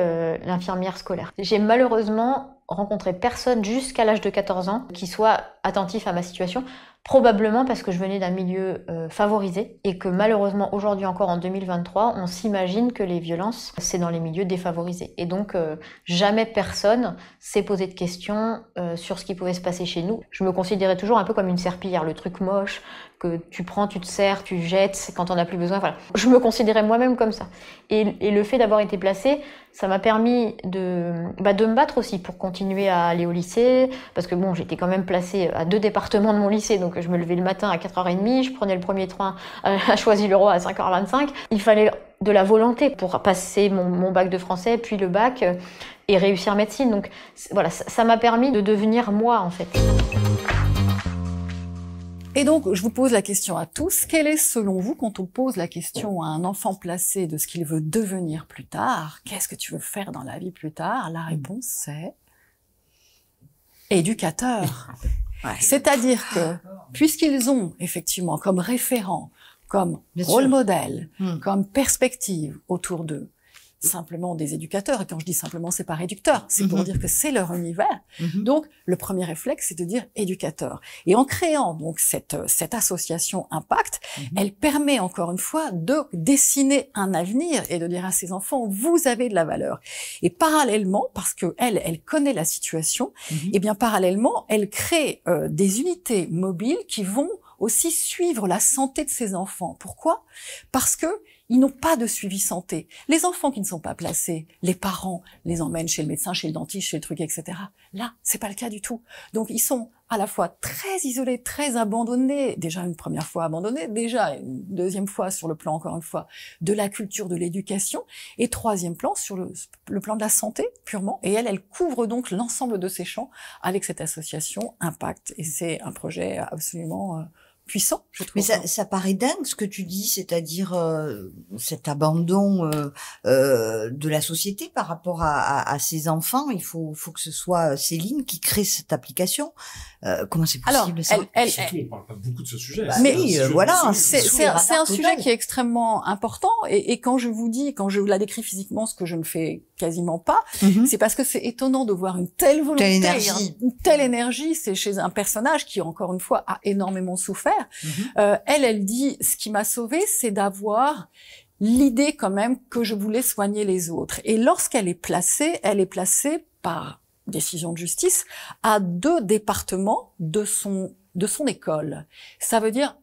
l'infirmière scolaire. J'ai malheureusement rencontré personne jusqu'à l'âge de 14 ans qui soit attentif à ma situation, probablement parce que je venais d'un milieu favorisé et que malheureusement aujourd'hui encore en 2023, on s'imagine que les violences, c'est dans les milieux défavorisés. Et donc jamais personne s'est posé de questions sur ce qui pouvait se passer chez nous. Je me considérais toujours un peu comme une serpillière, le truc moche que tu prends, tu te sers, tu jettes quand on n'a plus besoin. Voilà. Je me considérais moi-même comme ça. Et le fait d'avoir été placée, ça m'a permis de me battre aussi pour continuer à aller au lycée, parce que bon, j'étais quand même placée à 2 départements de mon lycée, donc je me levais le matin à 4h30, je prenais le premier train à Choisy-le-Roi à 5h25. Il fallait de la volonté pour passer mon bac de français, puis le bac, et réussir médecine. Donc voilà, ça m'a permis de devenir moi, en fait. Et donc, je vous pose la question à tous. Quelle est, selon vous, quand on pose la question à un enfant placé de ce qu'il veut devenir plus tard, qu'est-ce que tu veux faire dans la vie plus tard? La réponse, c'est éducateur. C'est-à-dire que, puisqu'ils ont, effectivement, comme référent, comme rôle modèle, comme perspective autour d'eux, simplement des éducateurs, et quand je dis simplement, c'est pas réducteur, c'est pour dire que c'est leur univers. Donc, le premier réflexe, c'est de dire éducateur. Et en créant donc cette association Impact, elle permet encore une fois de dessiner un avenir et de dire à ses enfants, vous avez de la valeur. Et parallèlement, parce que elle connaît la situation, et bien parallèlement, elle crée des unités mobiles qui vont aussi suivre la santé de ses enfants. Pourquoi? Parce que ils n'ont pas de suivi santé. Les enfants qui ne sont pas placés, les parents les emmènent chez le médecin, chez le dentiste, chez le truc, etc. Là, c'est pas le cas du tout. Donc, ils sont à la fois très isolés, très abandonnés. Déjà une première fois abandonnés, déjà une deuxième fois sur le plan, encore une fois, de la culture, de l'éducation, et troisième plan sur le plan de la santé, purement. Et elle couvre donc l'ensemble de ces champs avec cette association Impact. Et c'est un projet absolument puissant, je trouve. Mais ça paraît dingue ce que tu dis, c'est-à-dire cet abandon de la société par rapport à ses enfants. Il faut que ce soit Céline qui crée cette application. Comment c'est possible ça? Surtout, on parle pas beaucoup de ce sujet. Mais voilà, c'est un sujet qui est extrêmement important. Et quand je vous dis, quand je la décris physiquement, ce que je ne fais quasiment pas, c'est parce que c'est étonnant de voir une telle volonté, une telle énergie. C'est chez un personnage qui, encore une fois, a énormément souffert. Elle dit, ce qui m'a sauvée, c'est d'avoir l'idée quand même que je voulais soigner les autres. Et lorsqu'elle est placée par décision de justice à 2 départements de son école. Ça veut dire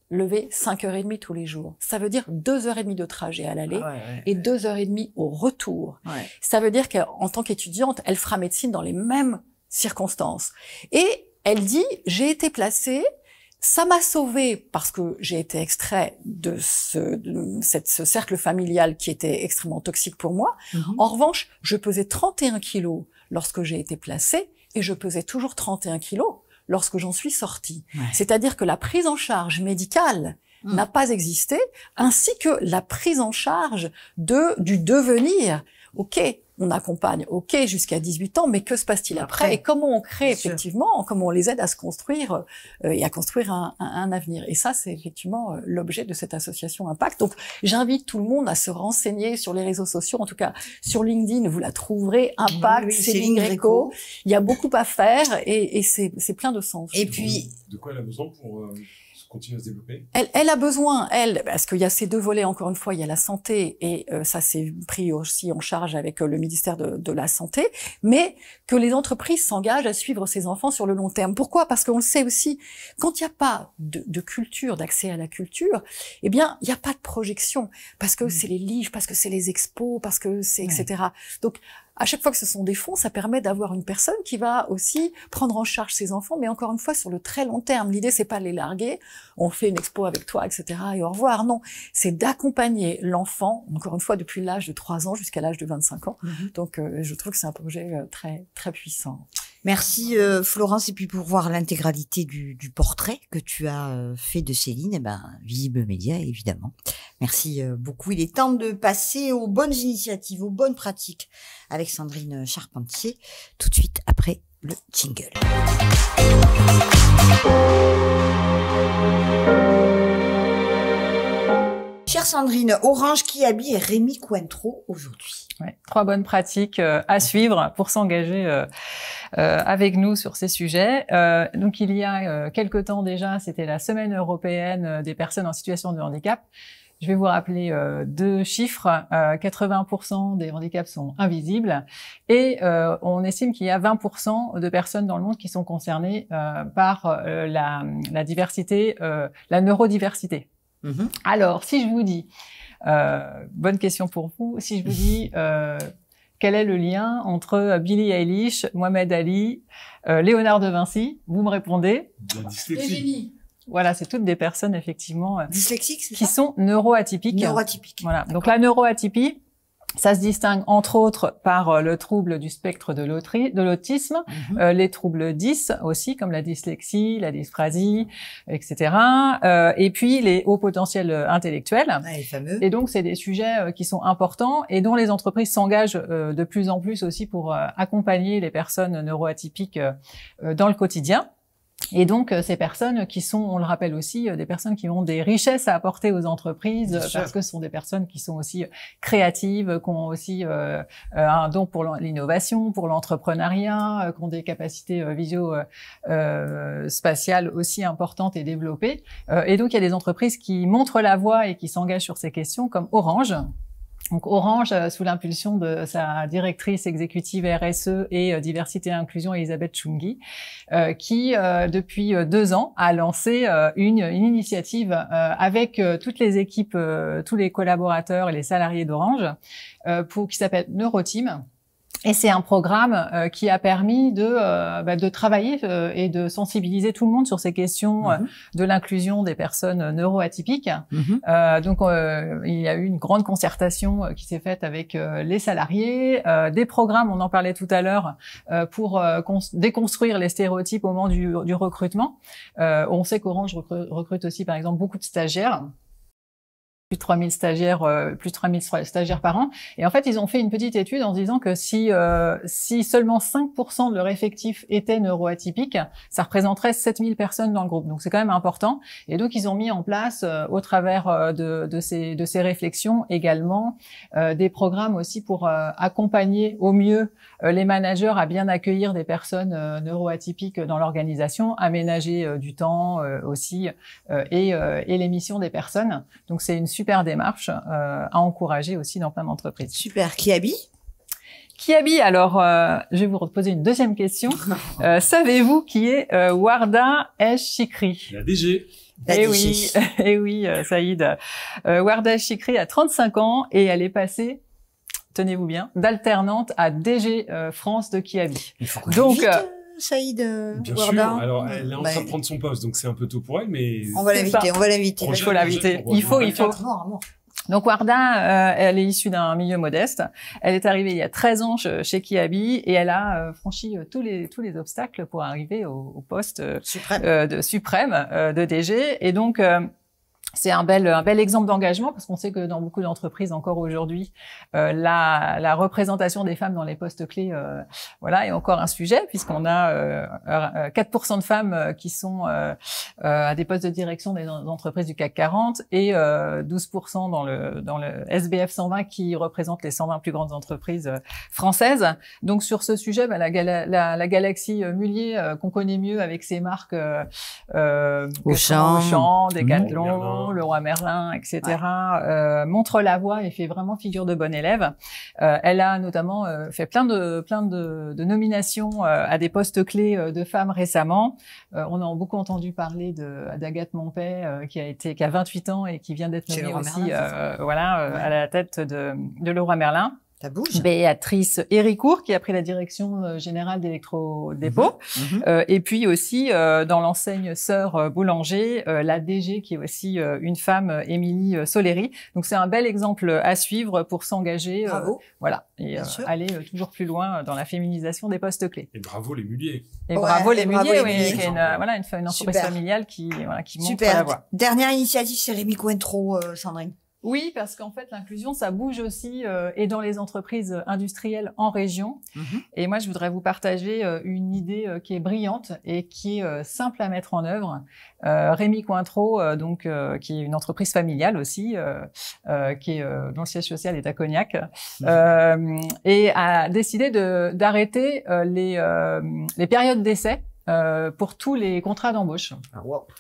lever 5h30 tous les jours. Ça veut dire 2h30 de trajet à l'aller et 2h30 au retour. Ça veut dire qu'en tant qu'étudiante, elle fera médecine dans les mêmes circonstances. Et elle dit, j'ai été placée ça m'a sauvée parce que j'ai été extrait de ce cercle familial qui était extrêmement toxique pour moi. En revanche, je pesais 31 kilos lorsque j'ai été placée et je pesais toujours 31 kilos lorsque j'en suis sortie. C'est-à-dire que la prise en charge médicale n'a pas existé, ainsi que la prise en charge du devenir. Ok, on accompagne, ok, jusqu'à 18 ans, mais que se passe-t-il après? Et comment on crée effectivement, comment on les aide à se construire et à construire un avenir. Et ça, c'est effectivement l'objet de cette association Impact. Donc, j'invite tout le monde à se renseigner sur les réseaux sociaux, en tout cas sur LinkedIn, vous la trouverez, Impact, Céline Gréco. Il y a beaucoup à faire et c'est plein de sens. Et puis, de quoi elle a besoin pour continuer à se développer? Elle a besoin, parce qu'il y a ces deux volets, encore une fois, il y a la santé, et ça c'est pris aussi en charge avec le ministère de la Santé, mais que les entreprises s'engagent à suivre ces enfants sur le long terme. Pourquoi? Parce qu'on le sait aussi, quand il n'y a pas de culture, d'accès à la culture, eh bien, il n'y a pas de projection, parce que c'est les livres, parce que c'est les expos, parce que c'est etc. Donc, à chaque fois que ce sont des fonds, ça permet d'avoir une personne qui va aussi prendre en charge ses enfants, mais encore une fois, sur le très long terme. L'idée, c'est pas de les larguer, on fait une expo avec toi, etc., et au revoir. Non, c'est d'accompagner l'enfant, encore une fois, depuis l'âge de 3 ans jusqu'à l'âge de 25 ans. Donc, je trouve que c'est un projet très, très puissant. Merci Florence, et puis pour voir l'intégralité du portrait que tu as fait de Céline, eh ben Visible Média évidemment. Merci beaucoup. Il est temps de passer aux bonnes initiatives, aux bonnes pratiques avec Sandrine Charpentier, tout de suite après le jingle. Chère Sandrine, Orange, Kiabi et Rémi Cointreau aujourd'hui. Ouais, 3 bonnes pratiques à suivre pour s'engager avec nous sur ces sujets. Donc il y a quelque temps déjà, c'était la semaine européenne des personnes en situation de handicap. Je vais vous rappeler 2 chiffres. 80% des handicaps sont invisibles et on estime qu'il y a 20% de personnes dans le monde qui sont concernées par la diversité, la neurodiversité. Alors, si je vous dis, bonne question pour vous, si je vous dis quel est le lien entre Billie Eilish, Mohamed Ali, Léonard de Vinci, vous me répondez? La dyslexie. Voilà, c'est toutes des personnes effectivement dyslexiques, c'est qui ça sont neuroatypiques. Neuroatypiques. Voilà. Donc la neuroatypie, ça se distingue entre autres par le trouble du spectre de l'autisme, les troubles 10 aussi, comme la dyslexie, la dysprasie, etc. Et puis les hauts potentiels intellectuels. Les fameux. Et donc c'est des sujets qui sont importants et dont les entreprises s'engagent de plus en plus aussi pour accompagner les personnes neuroatypiques dans le quotidien. Et donc, ces personnes qui sont, on le rappelle aussi, des personnes qui ont des richesses à apporter aux entreprises, parce que ce sont des personnes qui sont aussi créatives, qui ont aussi un don pour l'innovation, pour l'entrepreneuriat, qui ont des capacités spatiales aussi importantes et développées. Et donc, il y a des entreprises qui montrent la voie et qui s'engagent sur ces questions, comme Orange. Donc Orange, sous l'impulsion de sa directrice exécutive RSE et diversité et inclusion, Elisabeth Chungi, qui depuis 2 ans a lancé une initiative avec toutes les équipes, tous les collaborateurs et les salariés d'Orange, qui s'appelle Neuroteam. Et c'est un programme qui a permis de travailler et de sensibiliser tout le monde sur ces questions de l'inclusion des personnes neuroatypiques. Donc, il y a eu une grande concertation qui s'est faite avec les salariés, des programmes, on en parlait tout à l'heure, pour déconstruire les stéréotypes au moment du recrutement. On sait qu'Orange recrute aussi, par exemple, beaucoup de stagiaires. Plus de 3000 stagiaires, par an. Et en fait, ils ont fait une petite étude en se disant que si seulement 5% de leur effectif était neuroatypique, ça représenterait 7000 personnes dans le groupe. Donc, c'est quand même important. Et donc, ils ont mis en place, au travers de ces réflexions également, des programmes aussi pour accompagner au mieux les managers à bien accueillir des personnes neuroatypiques dans l'organisation, aménager du temps aussi, et les missions des personnes. Donc, c'est une super démarche à encourager aussi dans plein d'entreprises. Super. Kiabi? Kiabi, alors, je vais vous reposer une deuxième question. Savez-vous qui est Warda El-Chikri? La DG. Eh oui, Saïd. Warda El-Chikri a 35 ans et elle est passée, tenez-vous bien, d'alternante à DG France de Kiabi. Donc, Saïd Bien Warda? sûr. Alors, elle est en train de prendre son poste, donc c'est un peu tôt pour elle, mais... On va l'inviter, on va l'inviter. Il faut l'inviter. Il faut. Donc Warda, elle est issue d'un milieu modeste. Elle est arrivée il y a 13 ans chez Kiabi et elle a franchi tous les obstacles pour arriver au poste suprême de DG. Et donc c'est un bel exemple d'engagement parce qu'on sait que dans beaucoup d'entreprises encore aujourd'hui, la représentation des femmes dans les postes clés, est encore un sujet puisqu'on a 4% de femmes qui sont à des postes de direction des entreprises du CAC 40 et 12% dans le SBF 120 qui représente les 120 plus grandes entreprises françaises. Donc sur ce sujet, la galaxie Mullier qu'on connaît mieux avec ses marques Auchan, Decathlon, Leroy Merlin, etc. Montre la voie et fait vraiment figure de bonne élève. Elle a notamment fait plein de nominations à des postes clés de femmes récemment. On a beaucoup entendu parler d'Agathe Montpet qui a 28 ans et qui vient d'être nommée aussi à la tête de Leroy Merlin. Ça bouge. Béatrice Héricourt qui a pris la direction générale d'Electrodépôt. Et puis aussi dans l'enseigne Sœur Boulanger, la DG qui est aussi une femme, Émilie Soleri. Donc c'est un bel exemple à suivre pour s'engager. Et aller toujours plus loin dans la féminisation des postes clés. Et bravo les Mulliers. Bravo les Mulliers, qui est une entreprise familiale qui montre la voie. Dernière initiative, c'est Rémi Cointreau, Sandrine. Oui, parce qu'en fait, l'inclusion, ça bouge aussi et dans les entreprises industrielles en région. Et moi, je voudrais vous partager une idée qui est brillante et qui est simple à mettre en œuvre. Rémi Cointreau, qui est une entreprise familiale aussi, dont le siège social est à Cognac, et a décidé d'arrêter les périodes d'essai pour tous les contrats d'embauche.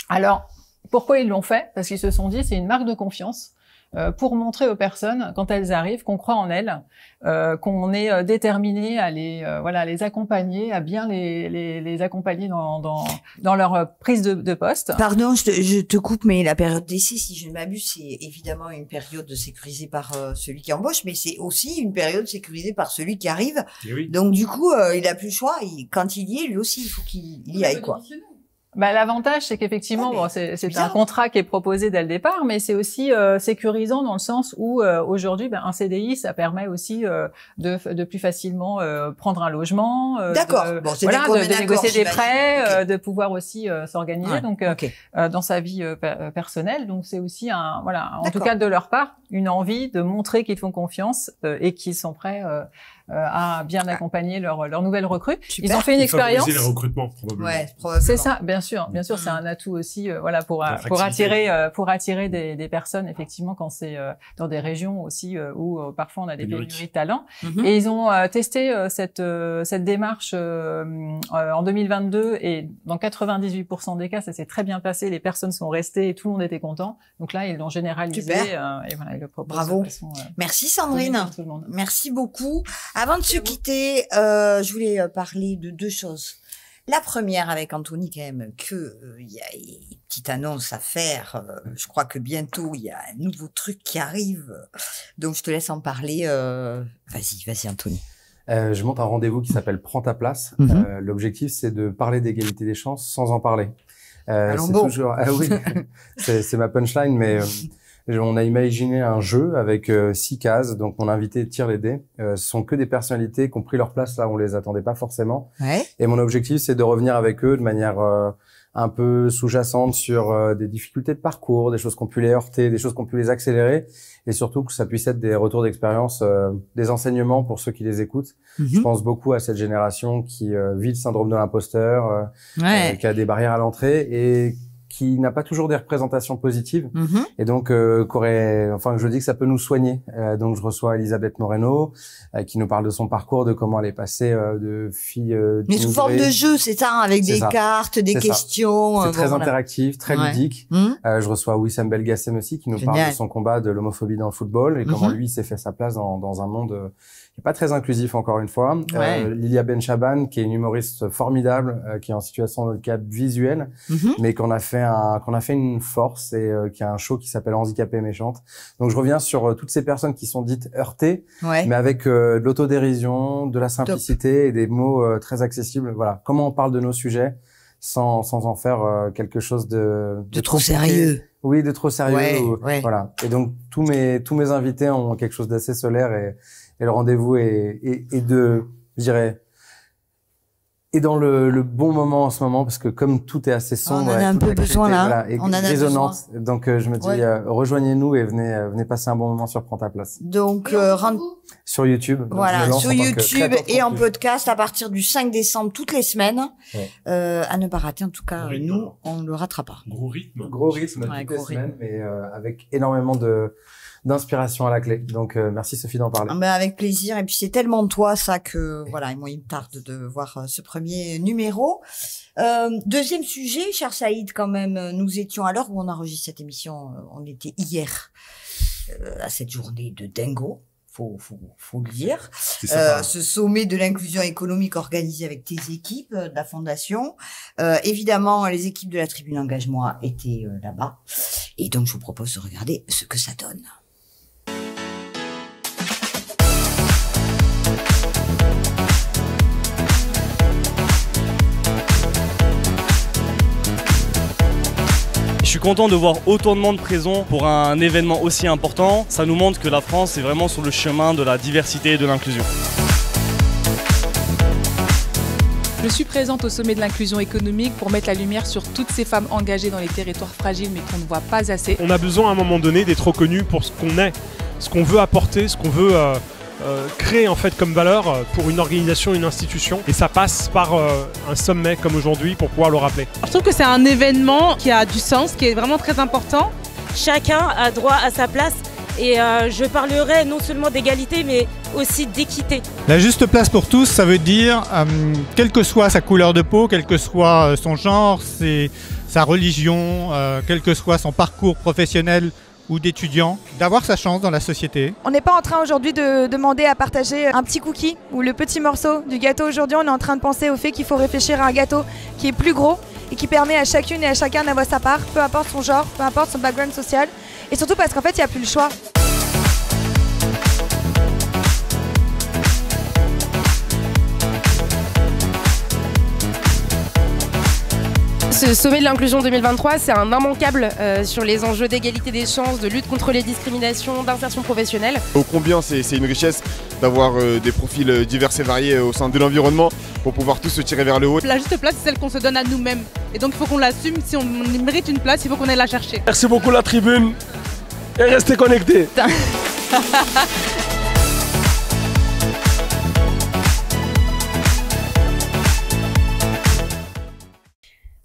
Alors, pourquoi ils l'ont fait? Parce qu'ils se sont dit, c'est une marque de confiance. Pour montrer aux personnes, quand elles arrivent, qu'on croit en elles, qu'on est déterminé à les accompagner, à bien les accompagner dans leur prise de poste. Pardon, je te coupe, mais la période d'essai, si je ne m'abuse, c'est évidemment une période sécurisée par celui qui embauche, mais c'est aussi une période sécurisée par celui qui arrive. Donc du coup, il a plus le choix. Quand il y est, lui aussi, il faut qu'il y aille, quoi. L'avantage, c'est qu'effectivement, c'est un contrat qui est proposé dès le départ, mais c'est aussi sécurisant dans le sens où aujourd'hui, un CDI, ça permet aussi de plus facilement prendre un logement, de négocier des prêts, de pouvoir aussi s'organiser dans sa vie personnelle. Donc c'est aussi en tout cas de leur part, une envie de montrer qu'ils font confiance et qu'ils sont prêts à bien accompagner leur nouvelle recrue. Ils ont fait une expérience. Favoriser le recrutement, probablement. C'est ça, bien sûr, c'est un atout aussi, pour attirer des personnes effectivement quand c'est dans des régions aussi où parfois on a des pénuries de talents. Et ils ont testé cette démarche en 2022 et dans 98% des cas ça s'est très bien passé. Les personnes sont restées et tout le monde était content. Donc là ils l'ont généralisé et ils le proposent. Bravo. Merci Sandrine. Merci beaucoup. Avant de se quitter, je voulais parler de deux choses. La première avec Anthony quand même, il y a une petite annonce à faire. Je crois que bientôt il y a un nouveau truc qui arrive. Donc je te laisse en parler. Vas-y Anthony. Je monte un rendez-vous qui s'appelle Prends ta place. L'objectif c'est de parler d'égalité des chances sans en parler. C'est toujours c'est ma punchline, mais on a imaginé un jeu avec 6 cases. Donc, mon invité tire les dés. Ce sont que des personnalités qui ont pris leur place là où on les attendait pas forcément. Et mon objectif, c'est de revenir avec eux de manière un peu sous-jacente sur des difficultés de parcours, des choses qui ont pu les heurter, des choses qui ont pu les accélérer, et surtout que ça puisse être des retours d'expérience, des enseignements pour ceux qui les écoutent. Je pense beaucoup à cette génération qui vit le syndrome de l'imposteur, qui a des barrières à l'entrée et qui n'a pas toujours des représentations positives, et donc que je dis que ça peut nous soigner. Donc je reçois Elisabeth Moreno qui nous parle de son parcours, de comment elle est passée de fille mais sous forme de jeu, c'est ça, avec des cartes, des questions. C'est très interactif, très ludique. Je reçois Wissam Belgassem aussi qui nous parle de son combat de l'homophobie dans le football et comment lui s'est fait sa place dans un monde pas très inclusif encore une fois. Ouais. Lilia Benchaban, qui est une humoriste formidable, qui est en situation de handicap visuel, mais qu'on a fait une force et qui a un show qui s'appelle Handicapée méchante. Donc je reviens sur toutes ces personnes qui sont dites heurtées, mais avec de l'autodérision, de la simplicité et des mots très accessibles. Voilà, comment on parle de nos sujets sans en faire quelque chose de trop sérieux. Oui, de trop sérieux. Ouais. Voilà. Et donc tous mes invités ont quelque chose d'assez solaire et le rendez-vous est de, je dirais, est dans le bon moment en ce moment, parce que comme tout est assez sombre, on en a un peu besoin là. Voilà, et on en a résonnante. besoin. Donc je me dis, rejoignez-nous et venez passer un bon moment sur Prends ta place. Donc sur YouTube. Voilà, sur YouTube et en podcast à partir du 5 décembre toutes les semaines. À ne pas rater, en tout cas, nous, on le rattrapera. Gros rythme. Gros rythme toutes les semaines, mais avec énormément d'inspiration à la clé. Donc merci Sophie d'en parler. Avec plaisir. Et puis c'est tellement toi ça que voilà, moi il me tarde de voir ce premier numéro. Deuxième sujet, cher Saïd, quand même, nous étions à l'heure où on enregistre cette émission, on était hier à cette journée de dingo. Faut le dire. Ce sommet de l'inclusion économique organisé avec tes équipes de la fondation. Évidemment, les équipes de la Tribune Engagement étaient là-bas. Et donc, je vous propose de regarder ce que ça donne. Je suis content de voir autant de monde présent pour un événement aussi important. Ça nous montre que la France est vraiment sur le chemin de la diversité et de l'inclusion. Je suis présente au sommet de l'inclusion économique pour mettre la lumière sur toutes ces femmes engagées dans les territoires fragiles mais qu'on ne voit pas assez. On a besoin à un moment donné d'être reconnu pour ce qu'on est, ce qu'on veut apporter, ce qu'on veut créer en fait comme valeur pour une organisation, une institution, et ça passe par un sommet comme aujourd'hui pour pouvoir le rappeler. Je trouve que c'est un événement qui a du sens, qui est vraiment très important. Chacun a droit à sa place et je parlerai non seulement d'égalité mais aussi d'équité. La juste place pour tous, ça veut dire quelle que soit sa couleur de peau, quel que soit son genre, sa religion, quel que soit son parcours professionnel ou d'étudiants, d'avoir sa chance dans la société. On n'est pas en train aujourd'hui de demander à partager un petit cookie ou le petit morceau du gâteau. Aujourd'hui, on est en train de penser au fait qu'il faut réfléchir à un gâteau qui est plus gros et qui permet à chacune et à chacun d'avoir sa part, peu importe son genre, peu importe son background social. Et surtout parce qu'en fait, il n'y a plus le choix. Ce sommet de l'inclusion 2023, c'est un immanquable sur les enjeux d'égalité des chances, de lutte contre les discriminations, d'insertion professionnelle. Ô combien c'est une richesse d'avoir des profils divers et variés au sein de l'environnement pour pouvoir tous se tirer vers le haut. La juste place, c'est celle qu'on se donne à nous-mêmes. Et donc il faut qu'on l'assume. Si on mérite une place, il faut qu'on aille la chercher. Merci beaucoup la Tribune et restez connectés.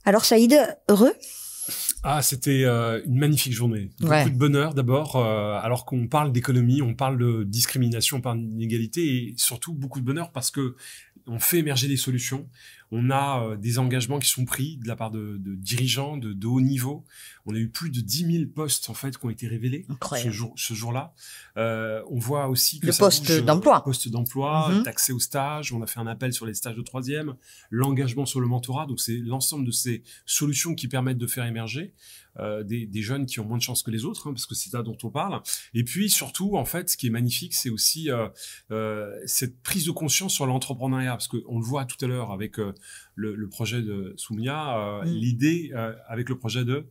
Alors Saïd, heureux? C'était une magnifique journée. Beaucoup de bonheur d'abord, alors qu'on parle d'économie, on parle de discrimination, on parle d'inégalité, et surtout beaucoup de bonheur parce que on fait émerger des solutions. On a des engagements qui sont pris de la part de dirigeants de haut niveau. On a eu plus de 10 000 postes en fait qui ont été révélés ce jour-là. On voit aussi que le poste d'emploi, d'accès aux stages. On a fait un appel sur les stages de 3e, l'engagement sur le mentorat. Donc c'est l'ensemble de ces solutions qui permettent de faire émerger des jeunes qui ont moins de chance que les autres, parce que c'est ça dont on parle. Et puis surtout, en fait, ce qui est magnifique, c'est aussi cette prise de conscience sur l'entrepreneuriat, parce qu'on le voit tout à l'heure avec le projet de Soumia, l'idée avec le projet de...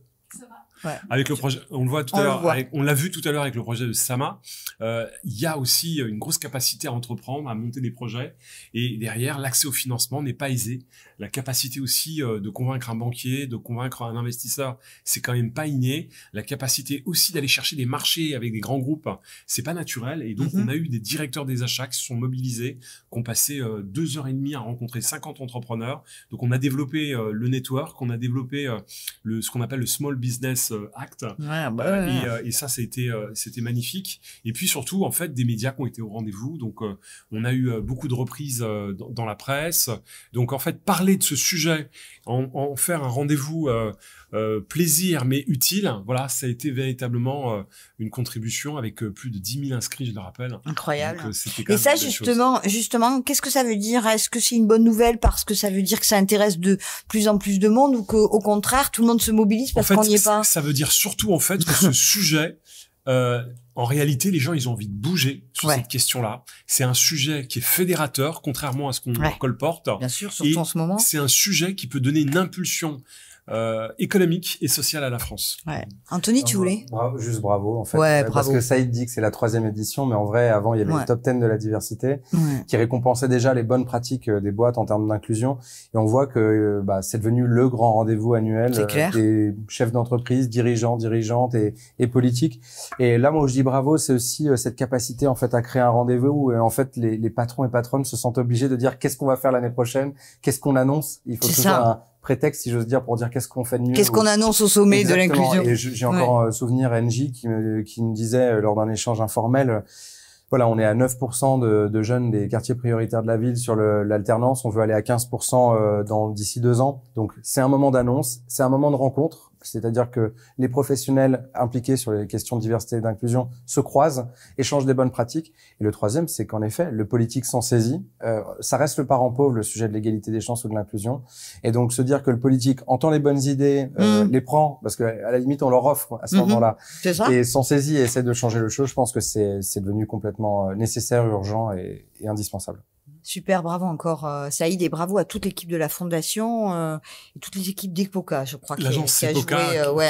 Avec le projet, on le voit tout à l'heure, on l'a vu tout à l'heure avec le projet de Sama. Il y a aussi une grosse capacité à entreprendre, à monter des projets, et derrière l'accès au financement n'est pas aisé. La capacité aussi de convaincre un banquier, de convaincre un investisseur, c'est quand même pas inné. La capacité aussi d'aller chercher des marchés avec des grands groupes, c'est pas naturel. Et donc on a eu des directeurs des achats qui se sont mobilisés, qui ont passé 2h30 à rencontrer 50 entrepreneurs. Donc on a développé le network, on a développé ce qu'on appelle le small business Act. Ouais, et ça, c'était magnifique. Et puis surtout, en fait, des médias qui ont été au rendez-vous. Donc, on a eu beaucoup de reprises dans la presse. Donc, en fait, parler de ce sujet, en faire un rendez-vous plaisir mais utile, voilà, ça a été véritablement une contribution avec plus de 10 000 inscrits, je le rappelle. Incroyable. Donc, c'était quand et même ça, une belle justement, qu'est-ce que ça veut dire? Est-ce que c'est une bonne nouvelle parce que ça veut dire que ça intéresse de plus en plus de monde ou qu'au contraire, tout le monde se mobilise parce qu'on n'y est pas? Ça veut dire surtout, en fait, que ce sujet, en réalité, les gens, ils ont envie de bouger sur cette question-là. C'est un sujet qui est fédérateur, contrairement à ce qu'on colporte. Bien sûr, surtout en ce moment. C'est un sujet qui peut donner une impulsion économique et sociale à la France. Ouais. Anthony, tu voulais? Juste bravo, en fait. Ouais, parce que Saïd dit que c'est la 3e édition, mais en vrai, avant, il y avait le top 10 de la diversité qui récompensait déjà les bonnes pratiques des boîtes en termes d'inclusion. Et on voit que c'est devenu le grand rendez-vous annuel des chefs d'entreprise, dirigeants, dirigeantes et politiques. Et là, moi, où je dis bravo, c'est aussi cette capacité, en fait, à créer un rendez-vous où, en fait, les patrons et patronnes se sentent obligés de dire qu'est-ce qu'on va faire l'année prochaine, qu'est-ce qu'on annonce. Il faut toujours un prétexte, si j'ose dire, pour dire qu'est-ce qu'on fait de mieux. Qu'est-ce qu'on annonce au sommet de l'inclusion. Et j'ai encore souvenir NJ qui me disait lors d'un échange informel, voilà, on est à 9% de jeunes des quartiers prioritaires de la ville sur l'alternance. On veut aller à 15% d'ici 2 ans. Donc, c'est un moment d'annonce, c'est un moment de rencontre. C'est-à-dire que les professionnels impliqués sur les questions de diversité et d'inclusion se croisent, échangent des bonnes pratiques. Et le troisième, c'est qu'en effet, le politique s'en saisit. Ça reste le parent pauvre, le sujet de l'égalité des chances ou de l'inclusion. Et donc, se dire que le politique entend les bonnes idées, les prend, parce que à la limite, on leur offre à ce moment-là, et s'en saisit et essaie de changer le chose, je pense que c'est devenu complètement nécessaire, urgent et indispensable. Super, bravo encore Saïd et bravo à toute l'équipe de la fondation et toutes les équipes d'EPOCA, je crois, qui a joué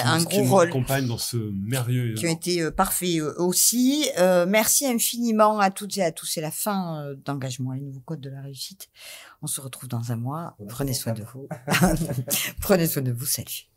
un gros rôle, accompagne dans ce merveilleux, qui ont été parfaits aussi. Merci infiniment à toutes et à tous. C'est la fin d'Engagement, les nouveaux codes de la réussite. On se retrouve dans un mois. Prenez soin de vous. Prenez soin de vous. Salut.